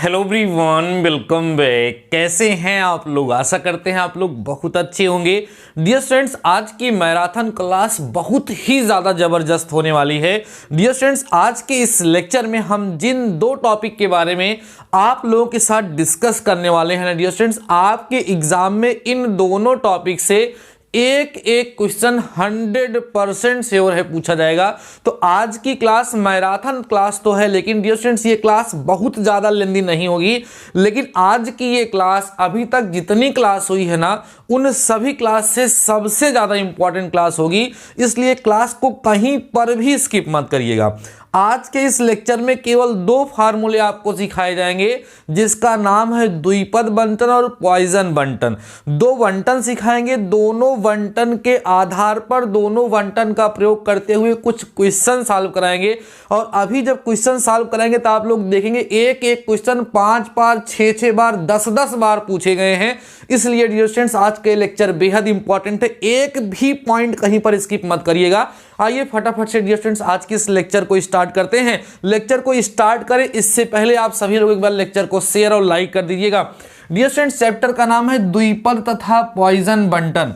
Hello everyone, welcome back. कैसे हैं आप लोग? आशा करते हैं आप लोग बहुत अच्छे होंगे। डियर स्टूडेंट्स, आज की मैराथन क्लास बहुत ही ज़्यादा ज़बरदस्त होने वाली है। डियर स्टूडेंट्स, आज के इस लेक्चर में हम जिन दो टॉपिक के बारे में आप लोगों के साथ डिस्कस करने वाले हैं ना डियर स्टूडेंट्स, आपके एग्जाम में इन दोनों टॉपिक से एक क्वेश्चन 100% श्योर है पूछा जाएगा। तो आज की क्लास मैराथन क्लास तो है, लेकिन डियर स्टूडेंट्स ये क्लास बहुत ज़्यादा लेंदी नहीं होगी। लेकिन आज की ये क्लास अभी तक जितनी क्लास हुई है ना, उन सभी क्लास से सबसे ज़्यादा इंपॉर्टेंट क्लास होगी। इसलिए क्लास को कहीं पर भी स्किप मत करिएगा। आज के इस लेक्चर में केवल दो फार्मूले आपको सिखाए जाएंगे, जिसका नाम है द्विपद बंटन और पॉइजन बंटन। दो बंटन सिखाएंगे, दोनों बंटन के आधार पर दोनों बंटन का प्रयोग करते हुए कुछ क्वेश्चन सॉल्व कराएंगे। और अभी जब क्वेश्चन सॉल्व कराएंगे तो आप लोग देखेंगे एक क्वेश्चन 5 बार 6 बार 10 बार पूछे गए हैं। इसलिए डियर स्टूडेंट्स, आज के लेक्चर बेहद इंपॉर्टेंट है, एक भी पॉइंट कहीं पर स्किप मत करिएगा। आइए फटाफट से डियर स्टूडेंट्स आज के इस लेक्चर को स्टार्ट करते हैं। लेक्चर को स्टार्ट करें इससे पहले आप सभी लोग एक बार लेक्चर को शेयर और लाइक कर दीजिएगा। डियर स्टूडेंट्स, चैप्टर का नाम है द्विपद तथा पॉइजन बंटन।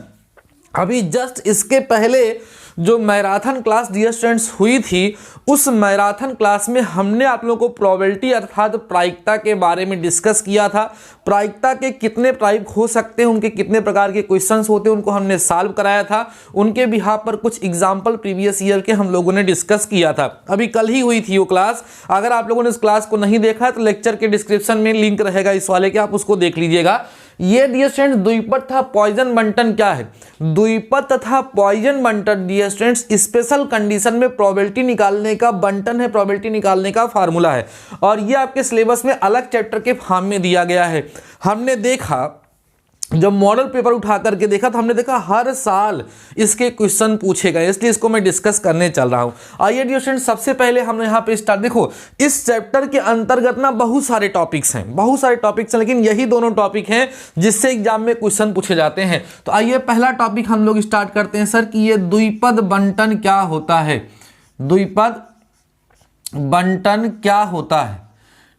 अभी जस्ट इसके पहले जो मैराथन क्लास डियर स्टूडेंट्स हुई थी, उस मैराथन क्लास में हमने आप लोगों को प्रोबेबिलिटी अर्थात प्रायिकता के बारे में डिस्कस किया था। प्रायिकता के कितने प्रायिक हो सकते हैं, उनके कितने प्रकार के क्वेश्चंस होते हैं, उनको हमने सॉल्व कराया था। उनके बिहाफ पर कुछ एग्जाम्पल प्रीवियस ईयर के हम लोगों ने डिस्कस किया था। अभी कल ही हुई थी वो क्लास। अगर आप लोगों ने इस क्लास को नहीं देखा है तो लेक्चर के डिस्क्रिप्शन में लिंक रहेगा इस वाले के, आप उसको देख लीजिएगा। ये डियर स्टूडेंट्स द्विपद तथा पॉइजन बंटन क्या है? द्विपद तथा पॉइजन बंटन डियर स्टूडेंट्स स्पेशल कंडीशन में प्रोबेबिलिटी निकालने का बंटन है, प्रोबेबिलिटी निकालने का फार्मूला है। और ये आपके सिलेबस में अलग चैप्टर के फॉर्म में दिया गया है। हमने देखा, जब मॉडल पेपर उठा करके देखा तो हमने देखा हर साल इसके क्वेश्चन पूछे गए, इसलिए इसको मैं डिस्कस करने चल रहा हूं। आइए डियर स्टूडेंट्स, सबसे पहले हमने यहाँ पे स्टार्ट, देखो इस चैप्टर के अंतर्गत ना बहुत सारे टॉपिक्स हैं, लेकिन यही दोनों टॉपिक हैं जिससे एग्जाम में क्वेश्चन पूछे जाते हैं। तो आइए पहला टॉपिक हम लोग स्टार्ट करते हैं सर कि ये द्विपद बंटन क्या होता है। द्विपद बंटन क्या होता है,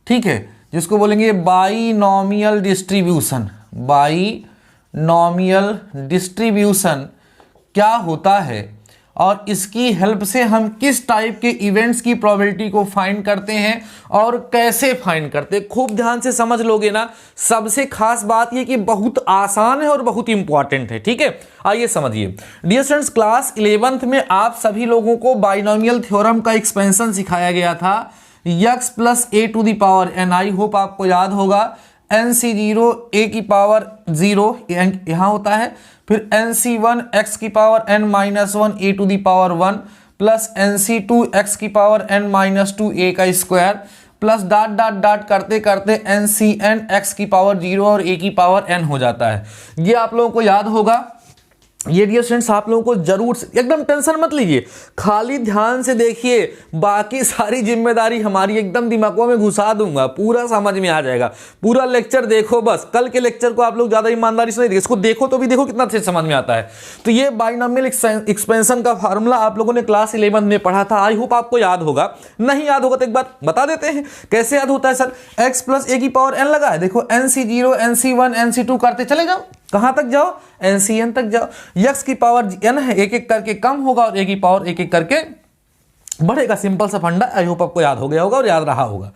ठीक है, जिसको बोलेंगे बाइनोमियल डिस्ट्रीब्यूशन। बाइनोमियल डिस्ट्रीब्यूशन क्या होता है और इसकी हेल्प से हम किस टाइप के इवेंट्स की प्रोबेबिलिटी को फाइंड करते हैं और कैसे फाइंड करते हैं, खूब ध्यान से समझ लोगे ना। सबसे खास बात ये कि बहुत आसान है और बहुत इंपॉर्टेंट है, ठीक है। आइए समझिए डियर स्टूडेंट्स, क्लास 11th में आप सभी लोगों को बाइनोमियल थ्योरम का एक्सपेंशन सिखाया गया था, x plus a to the power n। I hope आपको याद होगा। NC0 a की पावर 0 यहाँ होता है, फिर NC1 x की power n minus 1 a to the power 1 plus NC2 x की पावर n माइनस 2 a का square plus dot dot dot करते करते NCn x की पावर 0 और a की पावर n हो जाता है। ये आप लोगों को याद होगा। ये डियर स्टूडेंट्स आप लोगों को जरूर, एकदम टेंशन मत लीजिए, खाली ध्यान से देखिए, बाकी सारी जिम्मेदारी हमारी, एकदम दिमागों में घुसा दूंगा, पूरा समझ में आ जाएगा। पूरा लेक्चर देखो, बस कल के लेक्चर को आप लोग ज्यादा ईमानदारी से नहीं देखिए, इसको देखो तो भी देखो कितना अच्छे समझ में आता है। तो ये बाइनोमियल एक्सपेंशन का फार्मूला आप लोगों ने क्लास 11 में पढ़ा था। आई होप आपको याद होगा। नहीं याद होगा तो एक बार बता देते हैं कैसे याद होता है सर। x प्लस a की पावर n लगा है, देखो NC0 NC1 NC2 करते चले जाओ, कहां तक जाओ, NCn तक जाओ। x की पावर n है, एक एक करके कम होगा और a की पावर एक एक करके बढ़ेगा। सिंपल सा फंडा, आई होप आपको याद हो गया होगा और याद रहा होगा।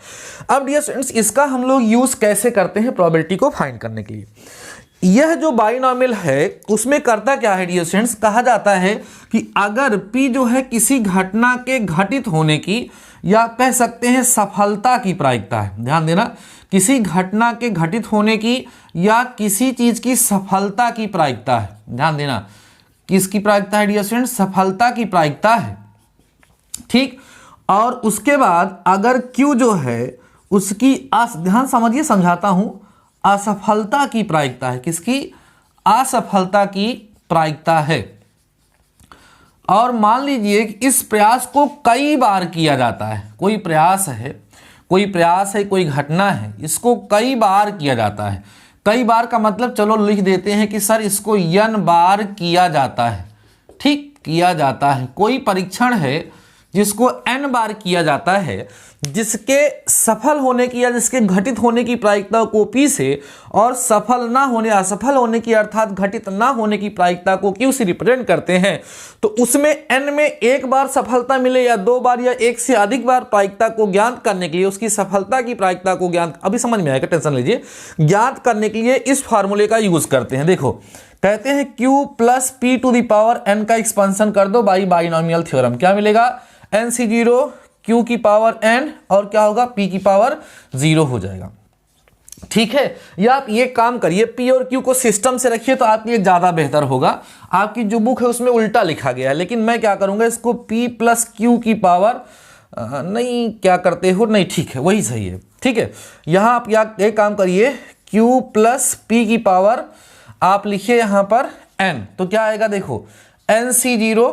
अब डियर स्टूडेंट्स इसका हम लोग यूज कैसे करते हैं प्रोबेबिलिटी को फाइंड करने के लिए। यह जो बाइनोमियल है उसमें करता क्या है डियर स्टूडेंट्स, कहा जाता है कि अगर p जो है किसी घटना के घटित होने की या कह सकते हैं सफलता की प्रायिकता है, ध्यान देना, किसी घटना के घटित होने की या किसी चीज की सफलता की प्रायिकता है, ध्यान देना, किसकी प्रायिकता है डियर स्टूडेंट्स, सफलता की प्रायिकता है, ठीक। और उसके बाद अगर Q जो है उसकी ध्यान समझिए, समझाता हूं, असफलता की प्रायिकता है, किसकी, असफलता की प्रायिकता है। और मान लीजिए कि इस प्रयास को कई बार किया जाता है, कोई प्रयास है, कोई घटना है, इसको कई बार किया जाता है। कई बार का मतलब चलो लिख देते हैं कि सर इसको n बार किया जाता है, ठीक, किया जाता है। कोई परीक्षण है जिसको n बार किया जाता है, जिसके सफल होने की या जिसके घटित होने की प्रायिकता को p से और सफल ना होने, असफल होने की अर्थात घटित ना होने की प्रायिकता को q से रिप्रेजेंट करते हैं, तो उसमें n में एक बार सफलता मिले या दो बार या एक से अधिक बार प्रायिकता को ज्ञात करने के लिए, उसकी सफलता की प्रायिकता को ज्ञात, अभी समझ में आएगा, टेंशन लीजिए, ज्ञात करने के लिए इस फार्मूले का यूज करते हैं। देखो कहते हैं q plus p to the power n का एक्सपेंशन कर दो बाई बाइनोमियल थ्योरम, क्या मिलेगा, NC0 q की पावर n और क्या होगा p की पावर 0 हो जाएगा। ठीक है, या आप ये काम करिए, p और q को सिस्टम से रखिए तो आपके लिए ज्यादा बेहतर होगा। आपकी जो बुक है उसमें उल्टा लिखा गया है, लेकिन मैं क्या करूंगा, इसको p प्लस q की पावर नहीं, क्या करते हो, नहीं ठीक है वही सही है। ठीक है, यहां आप एक काम करिए, q प्लस p की पावर आप लिखिए यहां पर n, तो क्या आएगा, देखो NC0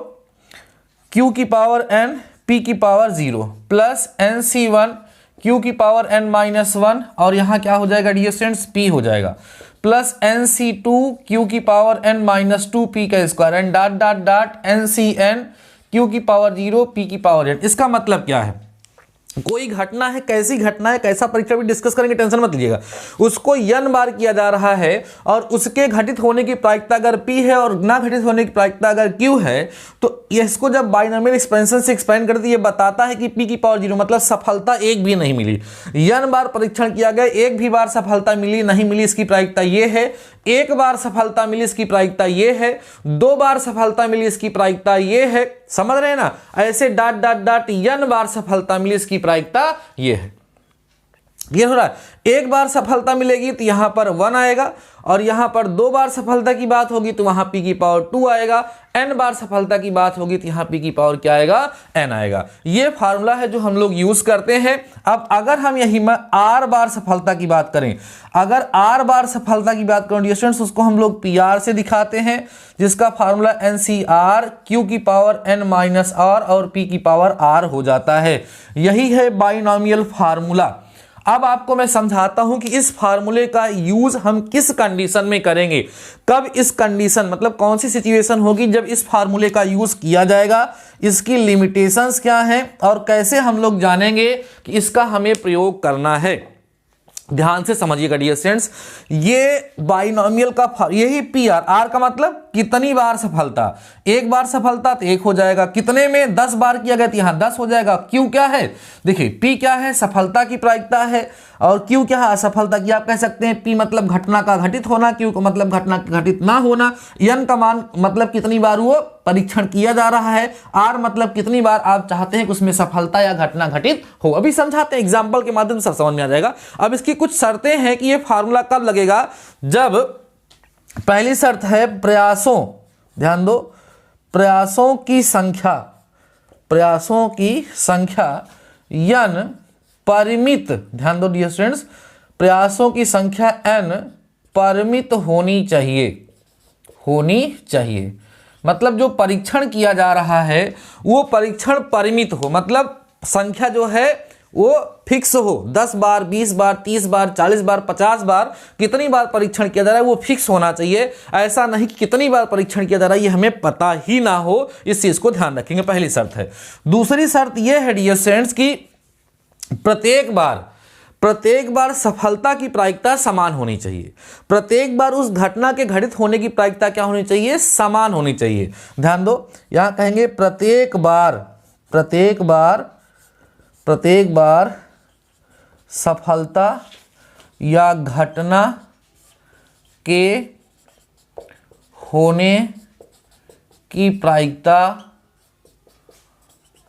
q की पावर n p की पावर 0 प्लस NC1 q की पावर n माइनस 1 और यहां क्या हो जाएगा डियर स्टूडेंट्स, p हो जाएगा, प्लस NC2 q की पावर n माइनस 2 p का square and dot dot dot NCn q की पावर 0 p की पावर n। इसका मतलब क्या है, कोई घटना है, कैसी घटना है, कैसा परीक्षा भी डिस्कस करेंगे, टेंशन मत लीजिएगा, उसको n बार किया जा रहा है और उसके घटित होने की प्रायिकता अगर p है और ना घटित होने की प्रायिकता अगर q है, तो इसको जब बाइनोमियल एक्सपेंशन से एक्सपेंड करती है, बताता है कि p की पावर 0, मतलब सफलता एक भी नहीं मिली। n बार परीक्षण किया गया, एक भी बार सफलता मिली नहीं मिली, इसकी प्रायिकता ये है, एक बार सफलता मिली इसकी प्रायिकता ये है, दो बार सफलता मिली इसकी प्रायिकता ये है, समझ रहे हैं ना, ऐसे डॉट डॉट डॉट n बार सफलता मिली इसकी प्रायिकता ये है। ये हो रहा है, एक बार सफलता मिलेगी तो यहां पर 1 आएगा और यहां पर दो बार सफलता की बात होगी तो वहां p की पावर 2 आएगा, n बार सफलता की बात होगी तो यहां p की पावर क्या आएगा, n आएगा। ये फार्मूला है जो हम लोग यूज करते हैं। अब अगर हम यही में r बार सफलता की बात करें, अगर r बार सफलता की बात करें डियर स्टूडेंट्स, उसको हम लोग pr से दिखाते हैं, जिसका फार्मूला NCr q की पावर n माइनस r और p की पावर r हो जाता है। यही है बाइनोमियल फार्मूला। अब आपको मैं समझाता हूं कि इस फार्मूले का यूज हम किस कंडीशन में करेंगे, कब इस कंडीशन, मतलब कौन सी सिचुएशन होगी जब इस फार्मूले का यूज किया जाएगा, इसकी लिमिटेशंस क्या हैं और कैसे हम लोग जानेंगे कि इसका हमें प्रयोग करना है। ध्यान से समझिएगा डियर स्टूडेंट्स, ये बाइनोमियल का यही PR, R का मतलब कितनी बार सफलता, एक बार सफलता तो एक हो जाएगा, कितने में 10 बार किया गया तो यहां 10 हो जाएगा। Q क्या है, देखिए P क्या है, सफलता की प्रायिकता है और Q क्या है, असफलता की। आप कह सकते हैं P मतलब घटना का घटित होना, Q का मतलब घटना का घटित ना होना, N का मान मतलब कितनी बार वो परीक्षण किया जा रहा है, R मतलब कितनी बार आप चाहते हैं कि उसमें सफलता या घटना घटित हो। अभी समझाते हैं, एग्जाम्पल के माध्यम से सब समझ में आ जाएगा। अब इसकी कुछ शर्तें हैं कि ये फार्मूला कब लगेगा, जब पहली शर्त है प्रयासों, ध्यान दो, प्रयासों की संख्या, प्रयासों की संख्या n परिमित, ध्यान दो डियर स्टूडेंट्स, प्रयासों की संख्या n परिमित होनी चाहिए, होनी चाहिए। मतलब जो परीक्षण किया जा रहा है वो परीक्षण परिमित हो, मतलब संख्या जो है वो फिक्स हो, 10 बार 20 बार 30 बार 40 बार 50 बार कितनी बार परीक्षण किया जा रहा है वो फिक्स होना चाहिए। ऐसा नहीं कि कितनी बार परीक्षण किया जा रहा है ये हमें पता ही ना हो, इस चीज को ध्यान रखेंगे, पहली शर्त है। दूसरी शर्त ये है डियर स्टूडेंट्स की प्रत्येक बार सफलता की प्रायिकता समान होनी चाहिए, प्रत्येक बार उस घटना के घटित होने की प्रायिकता क्या होनी चाहिए, समान होनी चाहिए। ध्यान दो, यहां कहेंगे प्रत्येक बार सफलता या घटना के होने की प्रायिकता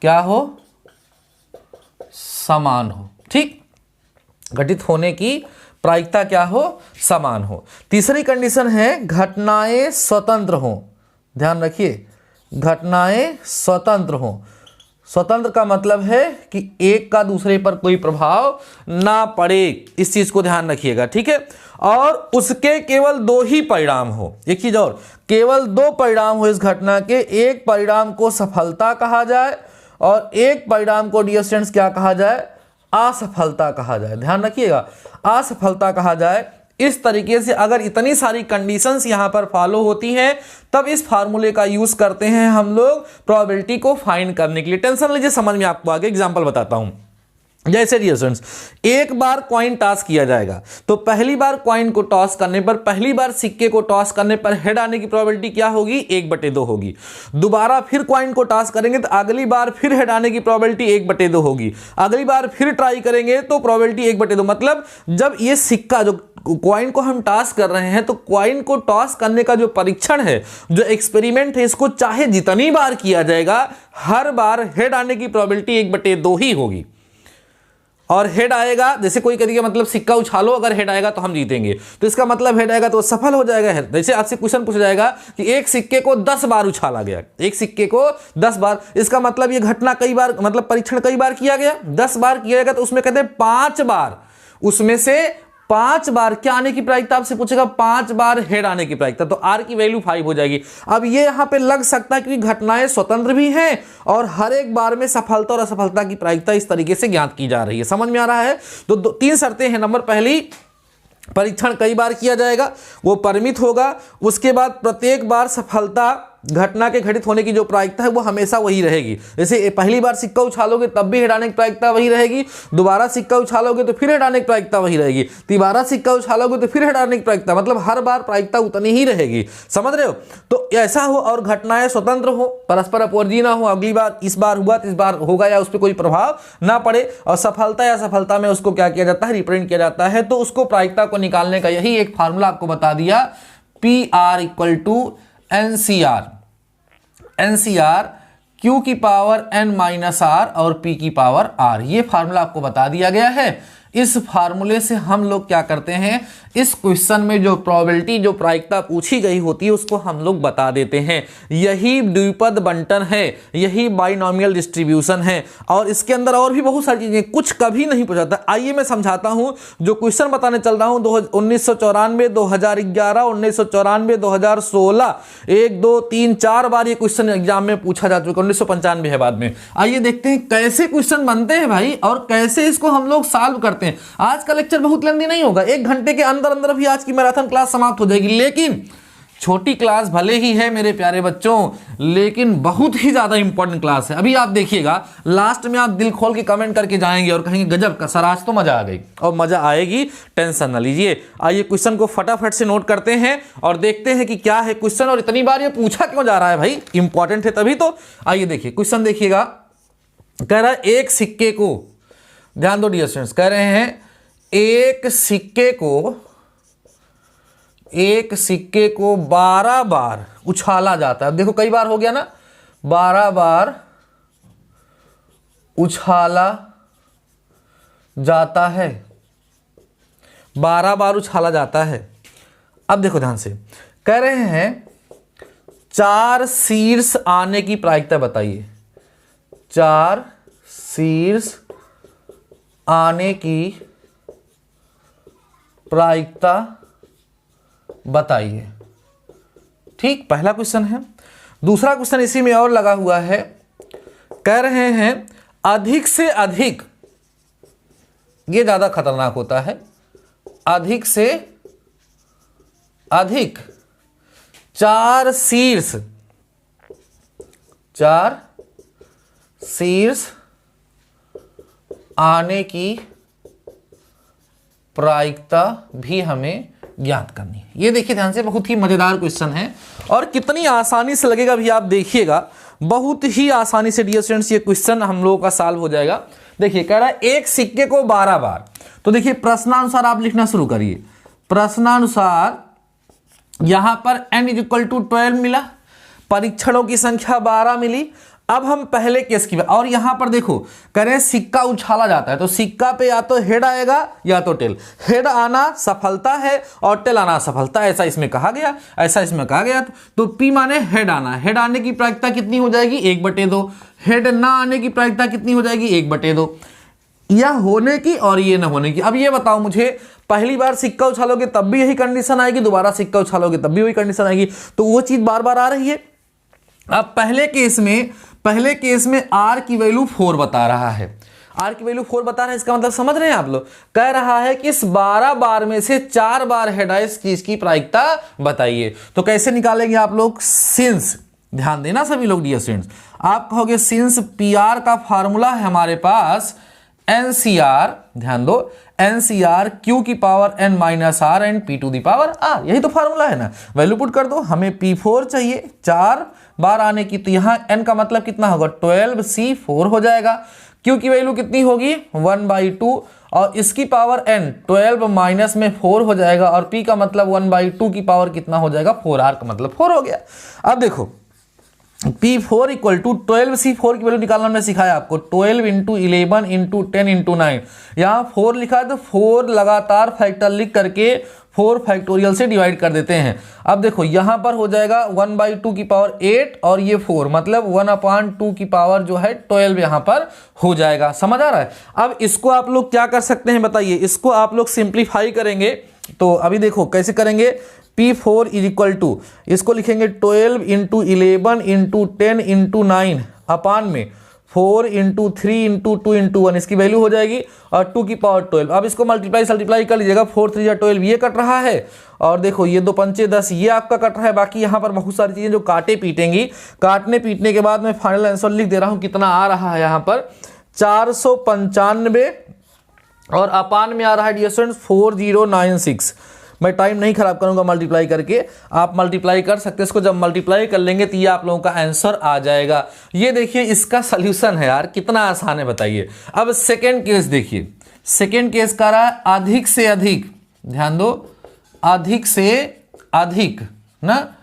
क्या हो, समान हो। ठीक, घटित होने की प्रायिकता क्या हो, समान हो। तीसरी कंडीशन है घटनाएं स्वतंत्र हो, ध्यान रखिए, घटनाएं स्वतंत्र हो। स्वतंत्र का मतलब है कि एक का दूसरे पर कोई प्रभाव ना पड़े, इस चीज को ध्यान रखिएगा, ठीक है। और उसके केवल 2 ही परिणाम हो, एक चीज और, केवल 2 परिणाम हो इस घटना के, एक परिणाम को सफलता कहा जाए और एक परिणाम को डियर स्टूडेंट्स क्या कहा जाए, असफलता कहा जाए। ध्यान रखिएगा, असफलता कहा जाए। इस तरीके से अगर इतनी सारी कंडीशंस यहां पर फॉलो होती हैं तब इस फार्मूले का यूज करते हैं हम लोग प्रोबेबिलिटी को फाइंड करने के लिए। टेंशन लीजिए, समझ में आपको आगे एग्जांपल बताता हूं। जैसे डियर स्टूडेंट्स, एक बार कॉइन टॉस किया जाएगा तो पहली बार कॉइन को टॉस करने पर, पहली बार सिक्के को टॉस करने पर हेड आने की प्रोबेबिलिटी क्या होगी? 1/2 होगी। दोबारा फिर कॉइन को टॉस करेंगे तो अगली बार फिर हेड आने की प्रोबेबिलिटी 1/2 होगी। अगली बार फिर ट्राई करेंगे तो प्रोबेबिलिटी 1/2। मतलब जब ये सिक्का, जो कॉइन को हम टॉस कर रहे हैं, तो कॉइन को टॉस करने का जो परीक्षण है, जो एक्सपेरिमेंट है, इसको चाहे जितनी बार किया जाएगा, हर बार हेड आने की प्रोबेबिलिटी 1/2 ही होगी। और हेड आएगा, जैसे कोई कहेगा मतलब सिक्का उछालो, अगर हेड आएगा तो हम जीतेंगे, तो इसका मतलब हेड आएगा तो सफल हो जाएगा। जैसे आपसे क्वेश्चन पूछा जाएगा कि एक सिक्के को 10 बार उछाला गया, एक सिक्के को 10 बार, इसका मतलब ये घटना कई बार, मतलब परीक्षण कई बार किया गया, 10 बार किया गया, तो उसमें कहते हैं 5 बार, उसमें से 5 बार क्या आने की प्रायिकता आपसे पूछेगा? 5 बार हेड आने की प्रायिकता, तो आर की वैल्यू 5 हो जाएगी। अब ये यहां पे लग सकता है कि घटनाएं स्वतंत्र भी हैं और हर एक बार में सफलता और असफलता की प्रायिकता इस तरीके से ज्ञात की जा रही है। समझ में आ रहा है? तो 3 शर्तें हैं। नंबर पहली, परीक्षण कई बार किया जाएगा, वो परिमित होगा। उसके बाद प्रत्येक बार सफलता, घटना के घटित होने की जो प्रायिकता है वो हमेशा वही रहेगी। जैसे पहली बार सिक्का उछालोगे तब भी हेड आने की प्रायिकता वही रहेगी, दोबारा सिक्का उछालोगे तो फिर हेड आने की प्रायिकता वही रहेगी, तीबारा सिक्का उछालोगे तो फिर हेड आने की प्रायिकता, मतलब हर बार प्रायिकता उतनी ही रहेगी। समझ रहे हो? तो ऐसा हो और घटनाएं स्वतंत्र हो, परस्पर अपवर्जी ना हो, अगली बार इस बार हुआ तो इस बार होगा या उस पर कोई प्रभाव ना पड़े, और सफलता या असफलता में उसको क्या किया जाता है? रिप्रेजेंट किया जाता है। तो उसको प्रायिकता को निकालने का यही एक फार्मूला आपको बता दिया, PR = NCR, NCR Q की पावर n-r और P की पावर r, ये फार्मूला आपको बता दिया गया है। इस फार्मूले से हम लोग क्या करते हैं, इस क्वेश्चन में जो प्रोबेबिलिटी, जो प्रायिकता पूछी गई होती है उसको हम लोग बता देते हैं। यही द्विपद बंटन है, यही बाइनोमियल डिस्ट्रीब्यूशन है, और इसके अंदर और भी बहुत सारी चीजें, कुछ कभी नहीं पूछाता। आइए मैं समझाता हूं, जो क्वेश्चन बताने चल रहा हूं 1994, 2011, 1994, 2016, 1, 2, 3, 4 बार ये क्वेश्चन एग्जाम में पूछा जा चुका, 1995 है बाद में। आइए देखते हैं कैसे क्वेश्चन बनते हैं भाई, और कैसे इसको हम लोग सॉल्व करते हैं। आज का लेक्चर बहुत लंबी नहीं होगा, 1 घंटे के अंदर भी आज की मैराथन क्लास समाप्त हो जाएगी। लेकिन छोटी क्लास भले ही है मेरे प्यारे बच्चों, लेकिन बहुत ही ज्यादा इंपॉर्टेंट क्लास है। अभी आप देखिएगा, लास्ट में आप दिल खोल के कमेंट करके जाएंगे और कहेंगे गजब का सर, आज तो मजा आ गई, और मजा आएगी, टेंशन ना लीजिए। आइए क्वेश्चन को फटाफट से नोट करते हैं और देखते हैं कि क्या है क्वेश्चन, और इतनी बार ये पूछा क्यों जा रहा है भाई, इंपॉर्टेंट है तभी तो। आइए देखिए क्वेश्चन, देखिएगा, कह रहा है एक सिक्के को, ध्यान दो डियर स्टूडेंट्स, कह रहे हैं एक सिक्के को 12 बार उछाला जाता है। देखो कई बार हो गया ना, 12 बार उछाला जाता है, 12 बार उछाला जाता है। अब देखो ध्यान से, कह रहे हैं 4 शीर्ष आने की प्रायिकता बताइए, 4 शीर्ष आने की प्रायिकता बताइए। ठीक, पहला क्वेश्चन है। दूसरा क्वेश्चन इसी में और लगा हुआ है, कह रहे हैं अधिक से अधिक, ये ज्यादा खतरनाक होता है, अधिक से अधिक 4 शीर्ष आने की प्रायिकता भी हमें ज्ञात करनी है। ये देखिए ध्यान से, बहुत ही मजेदार क्वेश्चन है और कितनी आसानी से लगेगा भी आप देखिएगा, बहुत ही आसानी से डियर स्टूडेंट्स ये क्वेश्चन हम लोगों का सॉल्व हो जाएगा। देखिए कह रहा है एक सिक्के को 12 बार, तो देखिए प्रश्नानुसार आप लिखना शुरू करिए। प्रश्नानुसार यहां पर n = 12 मिला, परीक्षणों की संख्या 12 मिली। अब हम पहले केस की, और यहां पर देखो करें सिक्का उछाला जाता है, तो सिक्का पे या तो हेड आएगा या तो टेल। हेड आना सफलता है और टेल आना असफलता, ऐसा इसमें कहा गया, तो P माने हेड आना, हेड आने की प्रायिकता कितनी हो जाएगी? 1/2। हेड ना आने की प्रायिकता कितनी हो जाएगी? 1/2। यह होने की और ये न होने की। अब ये बताओ मुझे, पहली बार सिक्का उछालोगे तब भी यही कंडीशन आएगी, दोबारा सिक्का उछालोगे तब भी वही कंडीशन आएगी, तो वो चीज बार बार आ रही है। अब पहले केस में R की वैल्यू 4 बता रहा है, R की वैल्यू 4 बता रहा है, इसका मतलब समझ रहे हैं आप लोग, कह रहा है कि इस 12 बार में से 4 बार हेड आए, इस चीज की प्रायिकता बताइए। तो कैसे निकालेंगे आप लोग, सिंस, ध्यान देना सभी लोग डियर स्टूडेंट्स, आप कहोगे सिंस PR का फार्मूला है हमारे पास NCR, ध्यान दो, NCR Q की power N minus R and P to the power R, यही तो फार्मूला है ना। वैल्यू पुट कर दो, हमें P4 चाहिए 4 बार आने की, तो यहां N का मतलब कितना होगा 12C4 हो जाएगा। Q की वैल्यू कितनी होगी 1/2 और इसकी पावर N 12 माइनस में 4 हो जाएगा और P का मतलब 1/2 की पावर कितना हो जाएगा 4R का मतलब 4 हो गया। अब देखो P4 इक्वल टू 12C4 की वैल्यू निकालना हमने सिखाया आपको, 12 इंटू 11 इंटू 10 इंटू 9, यहाँ 4 लिखा है तो 4 लगातार फैक्टर लिख करके 4 फैक्टोरियल से डिवाइड कर देते हैं। अब देखो यहाँ पर हो जाएगा 1/2 की पावर 8 और ये 4 मतलब 1/2 की पावर जो है 12 यहाँ पर हो जाएगा। समझ आ रहा है। अब इसको आप लोग क्या कर सकते हैं बताइए, इसको आप लोग सिंप्लीफाई करेंगे तो अभी देखो कैसे करेंगे, P4 इज इक्वल टू, इसको लिखेंगे 12 इंटू 11 इंटू 10 इंटू 9 अपान में 4 इंटू 3 इंटू 2 इंटू 1, इसकी वैल्यू हो जाएगी और 2 की पावर 12। अब इसको मल्टीप्लाई कर लीजिएगा, 4 3 या 12 ये कट रहा है और देखो ये 2 पंचे 10 ये आपका कट रहा है। बाकी यहाँ पर बहुत सारी चीज़ें जो काटे पीटेंगी, काटने पीटने के बाद मैं फाइनल आंसर लिख दे रहा हूँ कितना आ रहा है यहाँ पर 495 और अपान में आ रहा है डियर स्टूडेंट्स 4096। मैं टाइम नहीं खराब करूंगा मल्टीप्लाई करके, आप मल्टीप्लाई कर सकते हैं इसको, जब मल्टीप्लाई कर लेंगे तो ये आप लोगों का आंसर आ जाएगा। ये देखिए इसका सॉल्यूशन है यार, कितना आसान है बताइए। अब सेकेंड केस देखिए, सेकेंड केस का रहा है अधिक से अधिक, ध्यान दो, अधिक से अधिक ना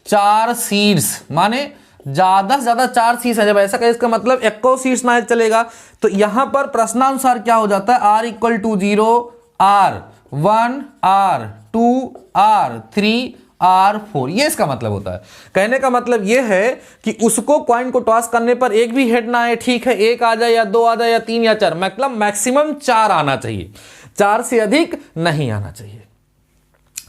4 सीड्स, माने ज्यादा से ज्यादा 4 सीड्स है। जब ऐसा कहे इसका मतलब 1 सीड्स ना चलेगा, तो यहां पर प्रश्नानुसार क्या हो जाता है, R equal to 0, R 1, R 2, R 3, R 4, ये इसका मतलब होता है। कहने का मतलब ये है कि उसको कॉइन को टॉस करने पर एक भी हेड ना आए, ठीक है, 1 आ जाए या 2 आ जाए या 3 या 4, मतलब मैक्सिमम 4 आना चाहिए, 4 से अधिक नहीं आना चाहिए।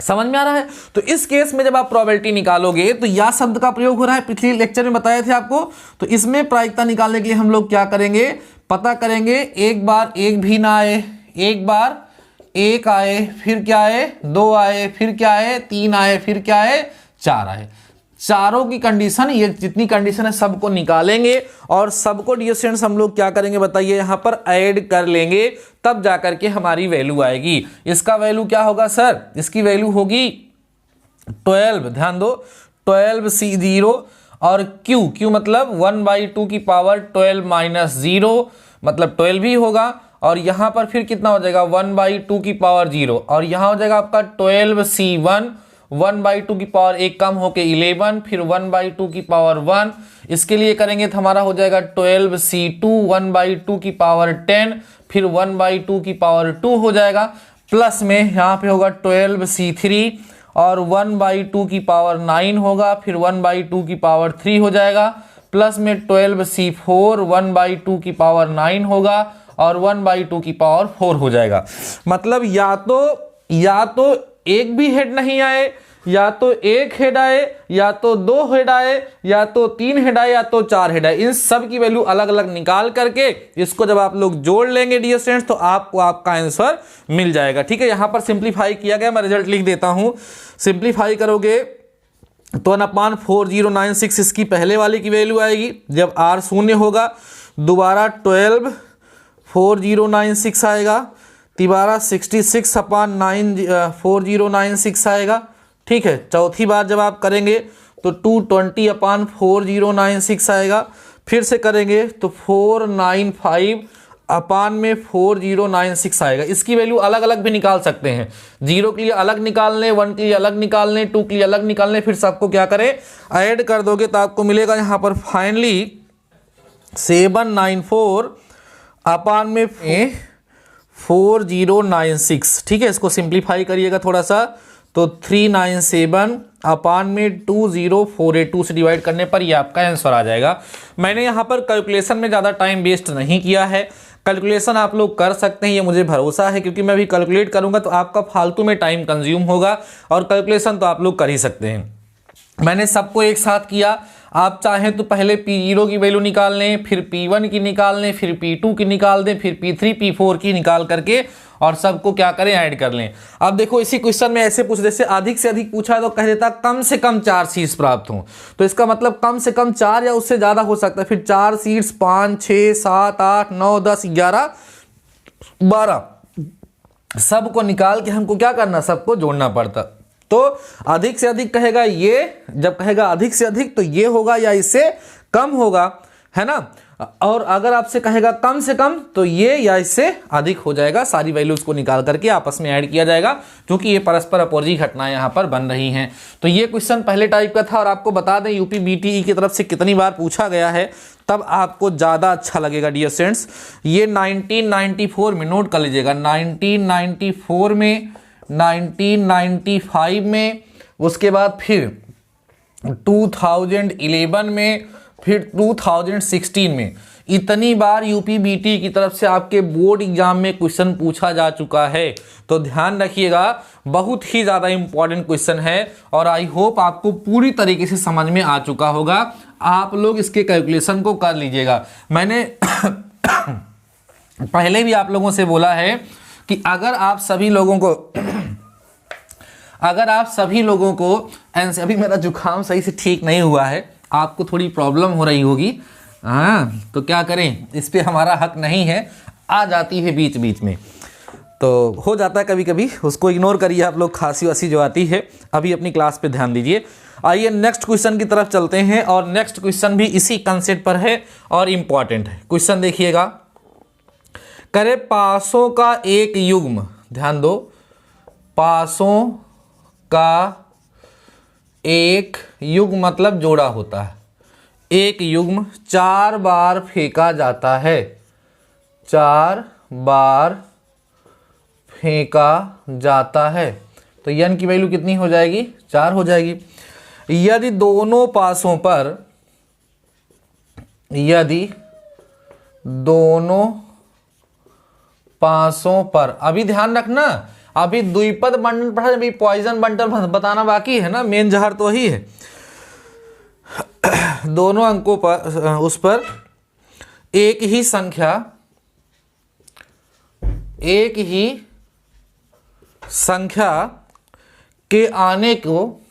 समझ में आ रहा है। तो इस केस में जब आप प्रोबेबिलिटी निकालोगे तो या शब्द का प्रयोग हो रहा है, पिछले लेक्चर में बताए थे आपको। तो इसमें प्रायिकता निकालने के लिए हम लोग क्या करेंगे, पता करेंगे एक बार एक भी ना आए, एक बार एक आए, फिर क्या आए 2 आए, फिर क्या आए 3 आए, फिर क्या आए 4 आए। चारों की कंडीशन, ये जितनी कंडीशन है सबको निकालेंगे और सबको डियर स्टूडेंट्स हम लोग क्या करेंगे बताइए, यहां पर ऐड कर लेंगे, तब जाकर के हमारी वैल्यू आएगी। इसका वैल्यू क्या होगा सर, इसकी वैल्यू होगी 12, ध्यान दो 12C0 और Q मतलब 1/2 की पावर 12 माइनस 0 मतलब 12 ही होगा और यहां पर फिर कितना हो जाएगा 1/2 की पावर 0 और यहां हो जाएगा आपका 12C1, 1/2 की पावर 1 कम होके 11, फिर 1/2 की पावर 1, इसके लिए करेंगे तो हमारा हो जाएगा 12C2, 1/2 की पावर 10, फिर 1/2 की पावर 2 हो जाएगा, प्लस में यहाँ पे होगा 12C3 और 1/2 की पावर 9 होगा, फिर 1/2 की पावर 3 हो जाएगा, प्लस में 12C4, 1/2 की पावर 9 होगा और 1/2 की पावर 4 हो जाएगा। मतलब या तो एक भी हेड नहीं आए, या तो एक हेड आए, या तो 2 हेड आए, या तो 3 हेड आए, या तो 4 हेड आए। इन सब की वैल्यू अलग अलग निकाल करके इसको जब आप लोग जोड़ लेंगे डियर स्टूडेंट्स तो आपको आपका आंसर मिल जाएगा। ठीक है, यहां पर सिंप्लीफाई किया गया, मैं रिजल्ट लिख देता हूं। सिंप्लीफाई करोगे तो 1/4096 इसकी पहले वाले की वैल्यू आएगी, जब R 0 होगा दोबारा 124096 आएगा, तिबारा 66/9 4096 आएगा। ठीक है, चौथी बार जब आप करेंगे तो 220/4096 आएगा, फिर से करेंगे तो 495/4096 आएगा। इसकी वैल्यू अलग अलग भी निकाल सकते हैं, 0 के लिए अलग निकाल लें, 1 के लिए अलग निकाल लें, 2 के लिए अलग निकाल लें, फिर सबको क्या करें ऐड कर दोगे तो आपको मिलेगा यहाँ पर फाइनली 794/4096। ठीक है, इसको सिंप्लीफाई करिएगा थोड़ा सा तो 397/2048 से डिवाइड करने पर ये आपका आंसर आ जाएगा। मैंने यहाँ पर कैलकुलेशन में ज़्यादा टाइम वेस्ट नहीं किया है, कैलकुलेशन आप लोग कर सकते हैं, ये मुझे भरोसा है, क्योंकि मैं भी कैलकुलेट करूँगा तो आपका फालतू में टाइम कंज्यूम होगा और कैलकुलेशन तो आप लोग कर ही सकते हैं। मैंने सबको एक साथ किया, आप चाहें तो पहले P0 की वैल्यू निकाल लें, फिर P1 की निकाल लें, फिर P2 की निकाल दें, फिर P3 P4 की निकाल करके और सबको क्या करें, ऐड कर लें। अब देखो इसी क्वेश्चन में ऐसे पूछ, जैसे अधिक से अधिक पूछा तो कह देता कम से कम 4 सीट्स प्राप्त हों, तो इसका मतलब कम से कम 4 या उससे ज़्यादा हो सकता है। फिर 4 सीट्स 5 6 7 8 9 10 11 12 सबको निकाल के हमको क्या करना, सबको जोड़ना पड़ता। तो अधिक से अधिक कहेगा ये, जब कहेगा अधिक से अधिक तो ये होगा या इससे कम होगा, है ना। और अगर आपसे कहेगा कम से कम तो ये या इससे अधिक हो जाएगा। सारी वैल्यूज को निकाल करके आपस में ऐड किया जाएगा, क्योंकि ये परस्पर अपोजिट घटनाएं यहाँ पर बन रही हैं। तो ये क्वेश्चन पहले टाइप का था, और आपको बता दें यूपी बीटीई की तरफ से कितनी बार पूछा गया है, तब आपको ज़्यादा अच्छा लगेगा डियर स्टूडेंट्स। ये 1994 में, नोट कर लीजिएगा, 1994 में, 1995 में, उसके बाद फिर 2011 में, फिर 2016 में। इतनी बार यूपी बीटी की तरफ से आपके बोर्ड एग्जाम में क्वेश्चन पूछा जा चुका है। तो ध्यान रखिएगा, बहुत ही ज़्यादा इंपॉर्टेंट क्वेश्चन है, और आई होप आपको पूरी तरीके से समझ में आ चुका होगा। आप लोग इसके कैलकुलेशन को कर लीजिएगा। मैंने पहले भी आप लोगों से बोला है कि अगर आप सभी लोगों को अभी मेरा जुकाम सही से ठीक नहीं हुआ है, आपको थोड़ी प्रॉब्लम हो रही होगी, हाँ, तो क्या करें, इस पे हमारा हक नहीं है, आ जाती है बीच बीच में, तो हो जाता है कभी कभी, उसको इग्नोर करिए आप लोग, खांसी वासी जो आती है। अभी अपनी क्लास पे ध्यान दीजिए। आइए नेक्स्ट क्वेश्चन की तरफ चलते हैं, और नेक्स्ट क्वेश्चन भी इसी कंसेप्ट पर है और इम्पॉर्टेंट है। क्वेश्चन देखिएगा, करे पासों का एक युग्म, ध्यान दो, पासों का एक युग्म मतलब जोड़ा होता है, एक युग्म 4 बार फेंका जाता है, 4 बार फेंका जाता है, तो n की वैल्यू कितनी हो जाएगी, 4 हो जाएगी। यदि दोनों पासों पर, अभी ध्यान रखना, अभी द्विपद बंटन पर, अभी पॉइजन बंटन बताना बाकी है ना, मेन जहर तो वही है। दोनों अंकों पर, उस पर एक ही संख्या के आने को,